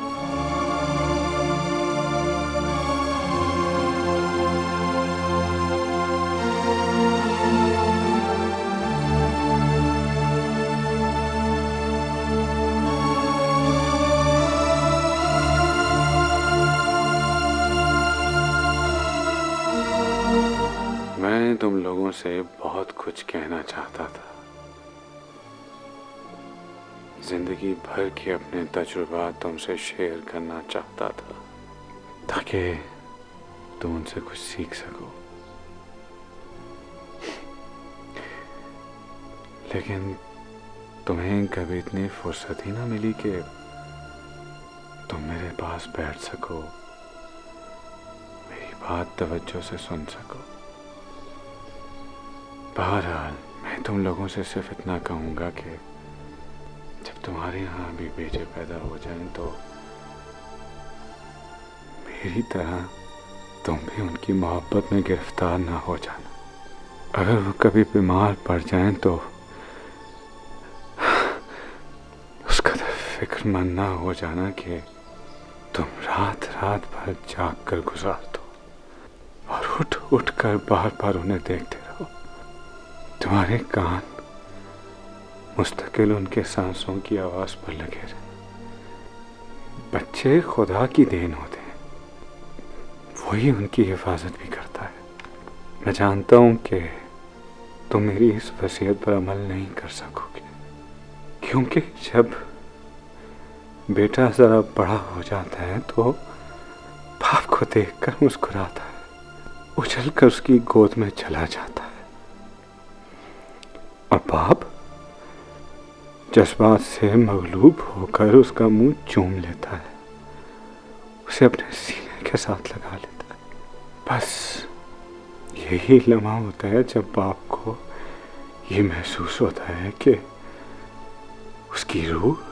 मैं तुम लोगों से बहुत कुछ कहना चाहता था, जिंदगी भर के अपने तजुर्बात तुमसे शेयर करना चाहता था ताकि तुम उनसे कुछ सीख सको, लेकिन तुम्हें कभी इतनी फुर्सत ही ना मिली कि तुम मेरे पास बैठ सको, मेरी बात तवज्जो से सुन सको। बहरहाल मैं तुम लोगों से सिर्फ इतना कहूँगा कि जब तुम्हारे यहाँ भी बेटे पैदा हो जाएं तो मेरी तरह तुम भी उनकी मोहब्बत में गिरफ्तार ना हो जाना। अगर वो कभी बीमार पड़ जाएं तो उस कदर फिक्रमंद ना हो जाना कि तुम रात रात भर जाग कर गुजार दो और उठ उठ कर बार बार उन्हें देखते रहो। तुम्हारे कान मुस्तकिल उनके सांसों की आवाज पर लगे रहे। बच्चे खुदा की देन होते हैं, वही उनकी हिफाजत भी करता है। मैं जानता हूं कि तुम मेरी इस वसीयत पर अमल नहीं कर सकोगे, क्योंकि जब बेटा जरा बड़ा हो जाता है तो बाप को देखकर मुस्कुराता है, उछल कर उसकी गोद में चला जाता है, और बाप जज्बात से मगलूब होकर उसका मुंह चूम लेता है, उसे अपने सीने के साथ लगा लेता है। बस यही लम्हा होता है जब बाप को ये महसूस होता है कि उसकी रूह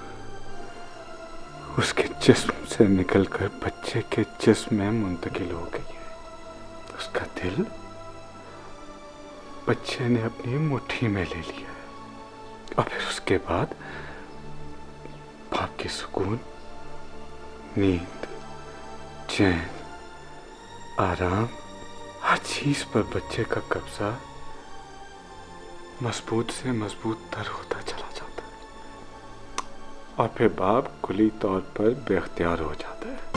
उसके जिस्म से निकलकर बच्चे के जिस्म में मुंतकिल हो गई है। उसका दिल बच्चे ने अपनी मुट्ठी में ले लिया है, और फिर उसके बाद बाप की सुकून, नींद, चैन, आराम, हर चीज पर बच्चे का कब्जा मजबूत से मजबूत तर होता चला जाता है, और फिर बाप कुली तौर पर बेख्तियार हो जाता है।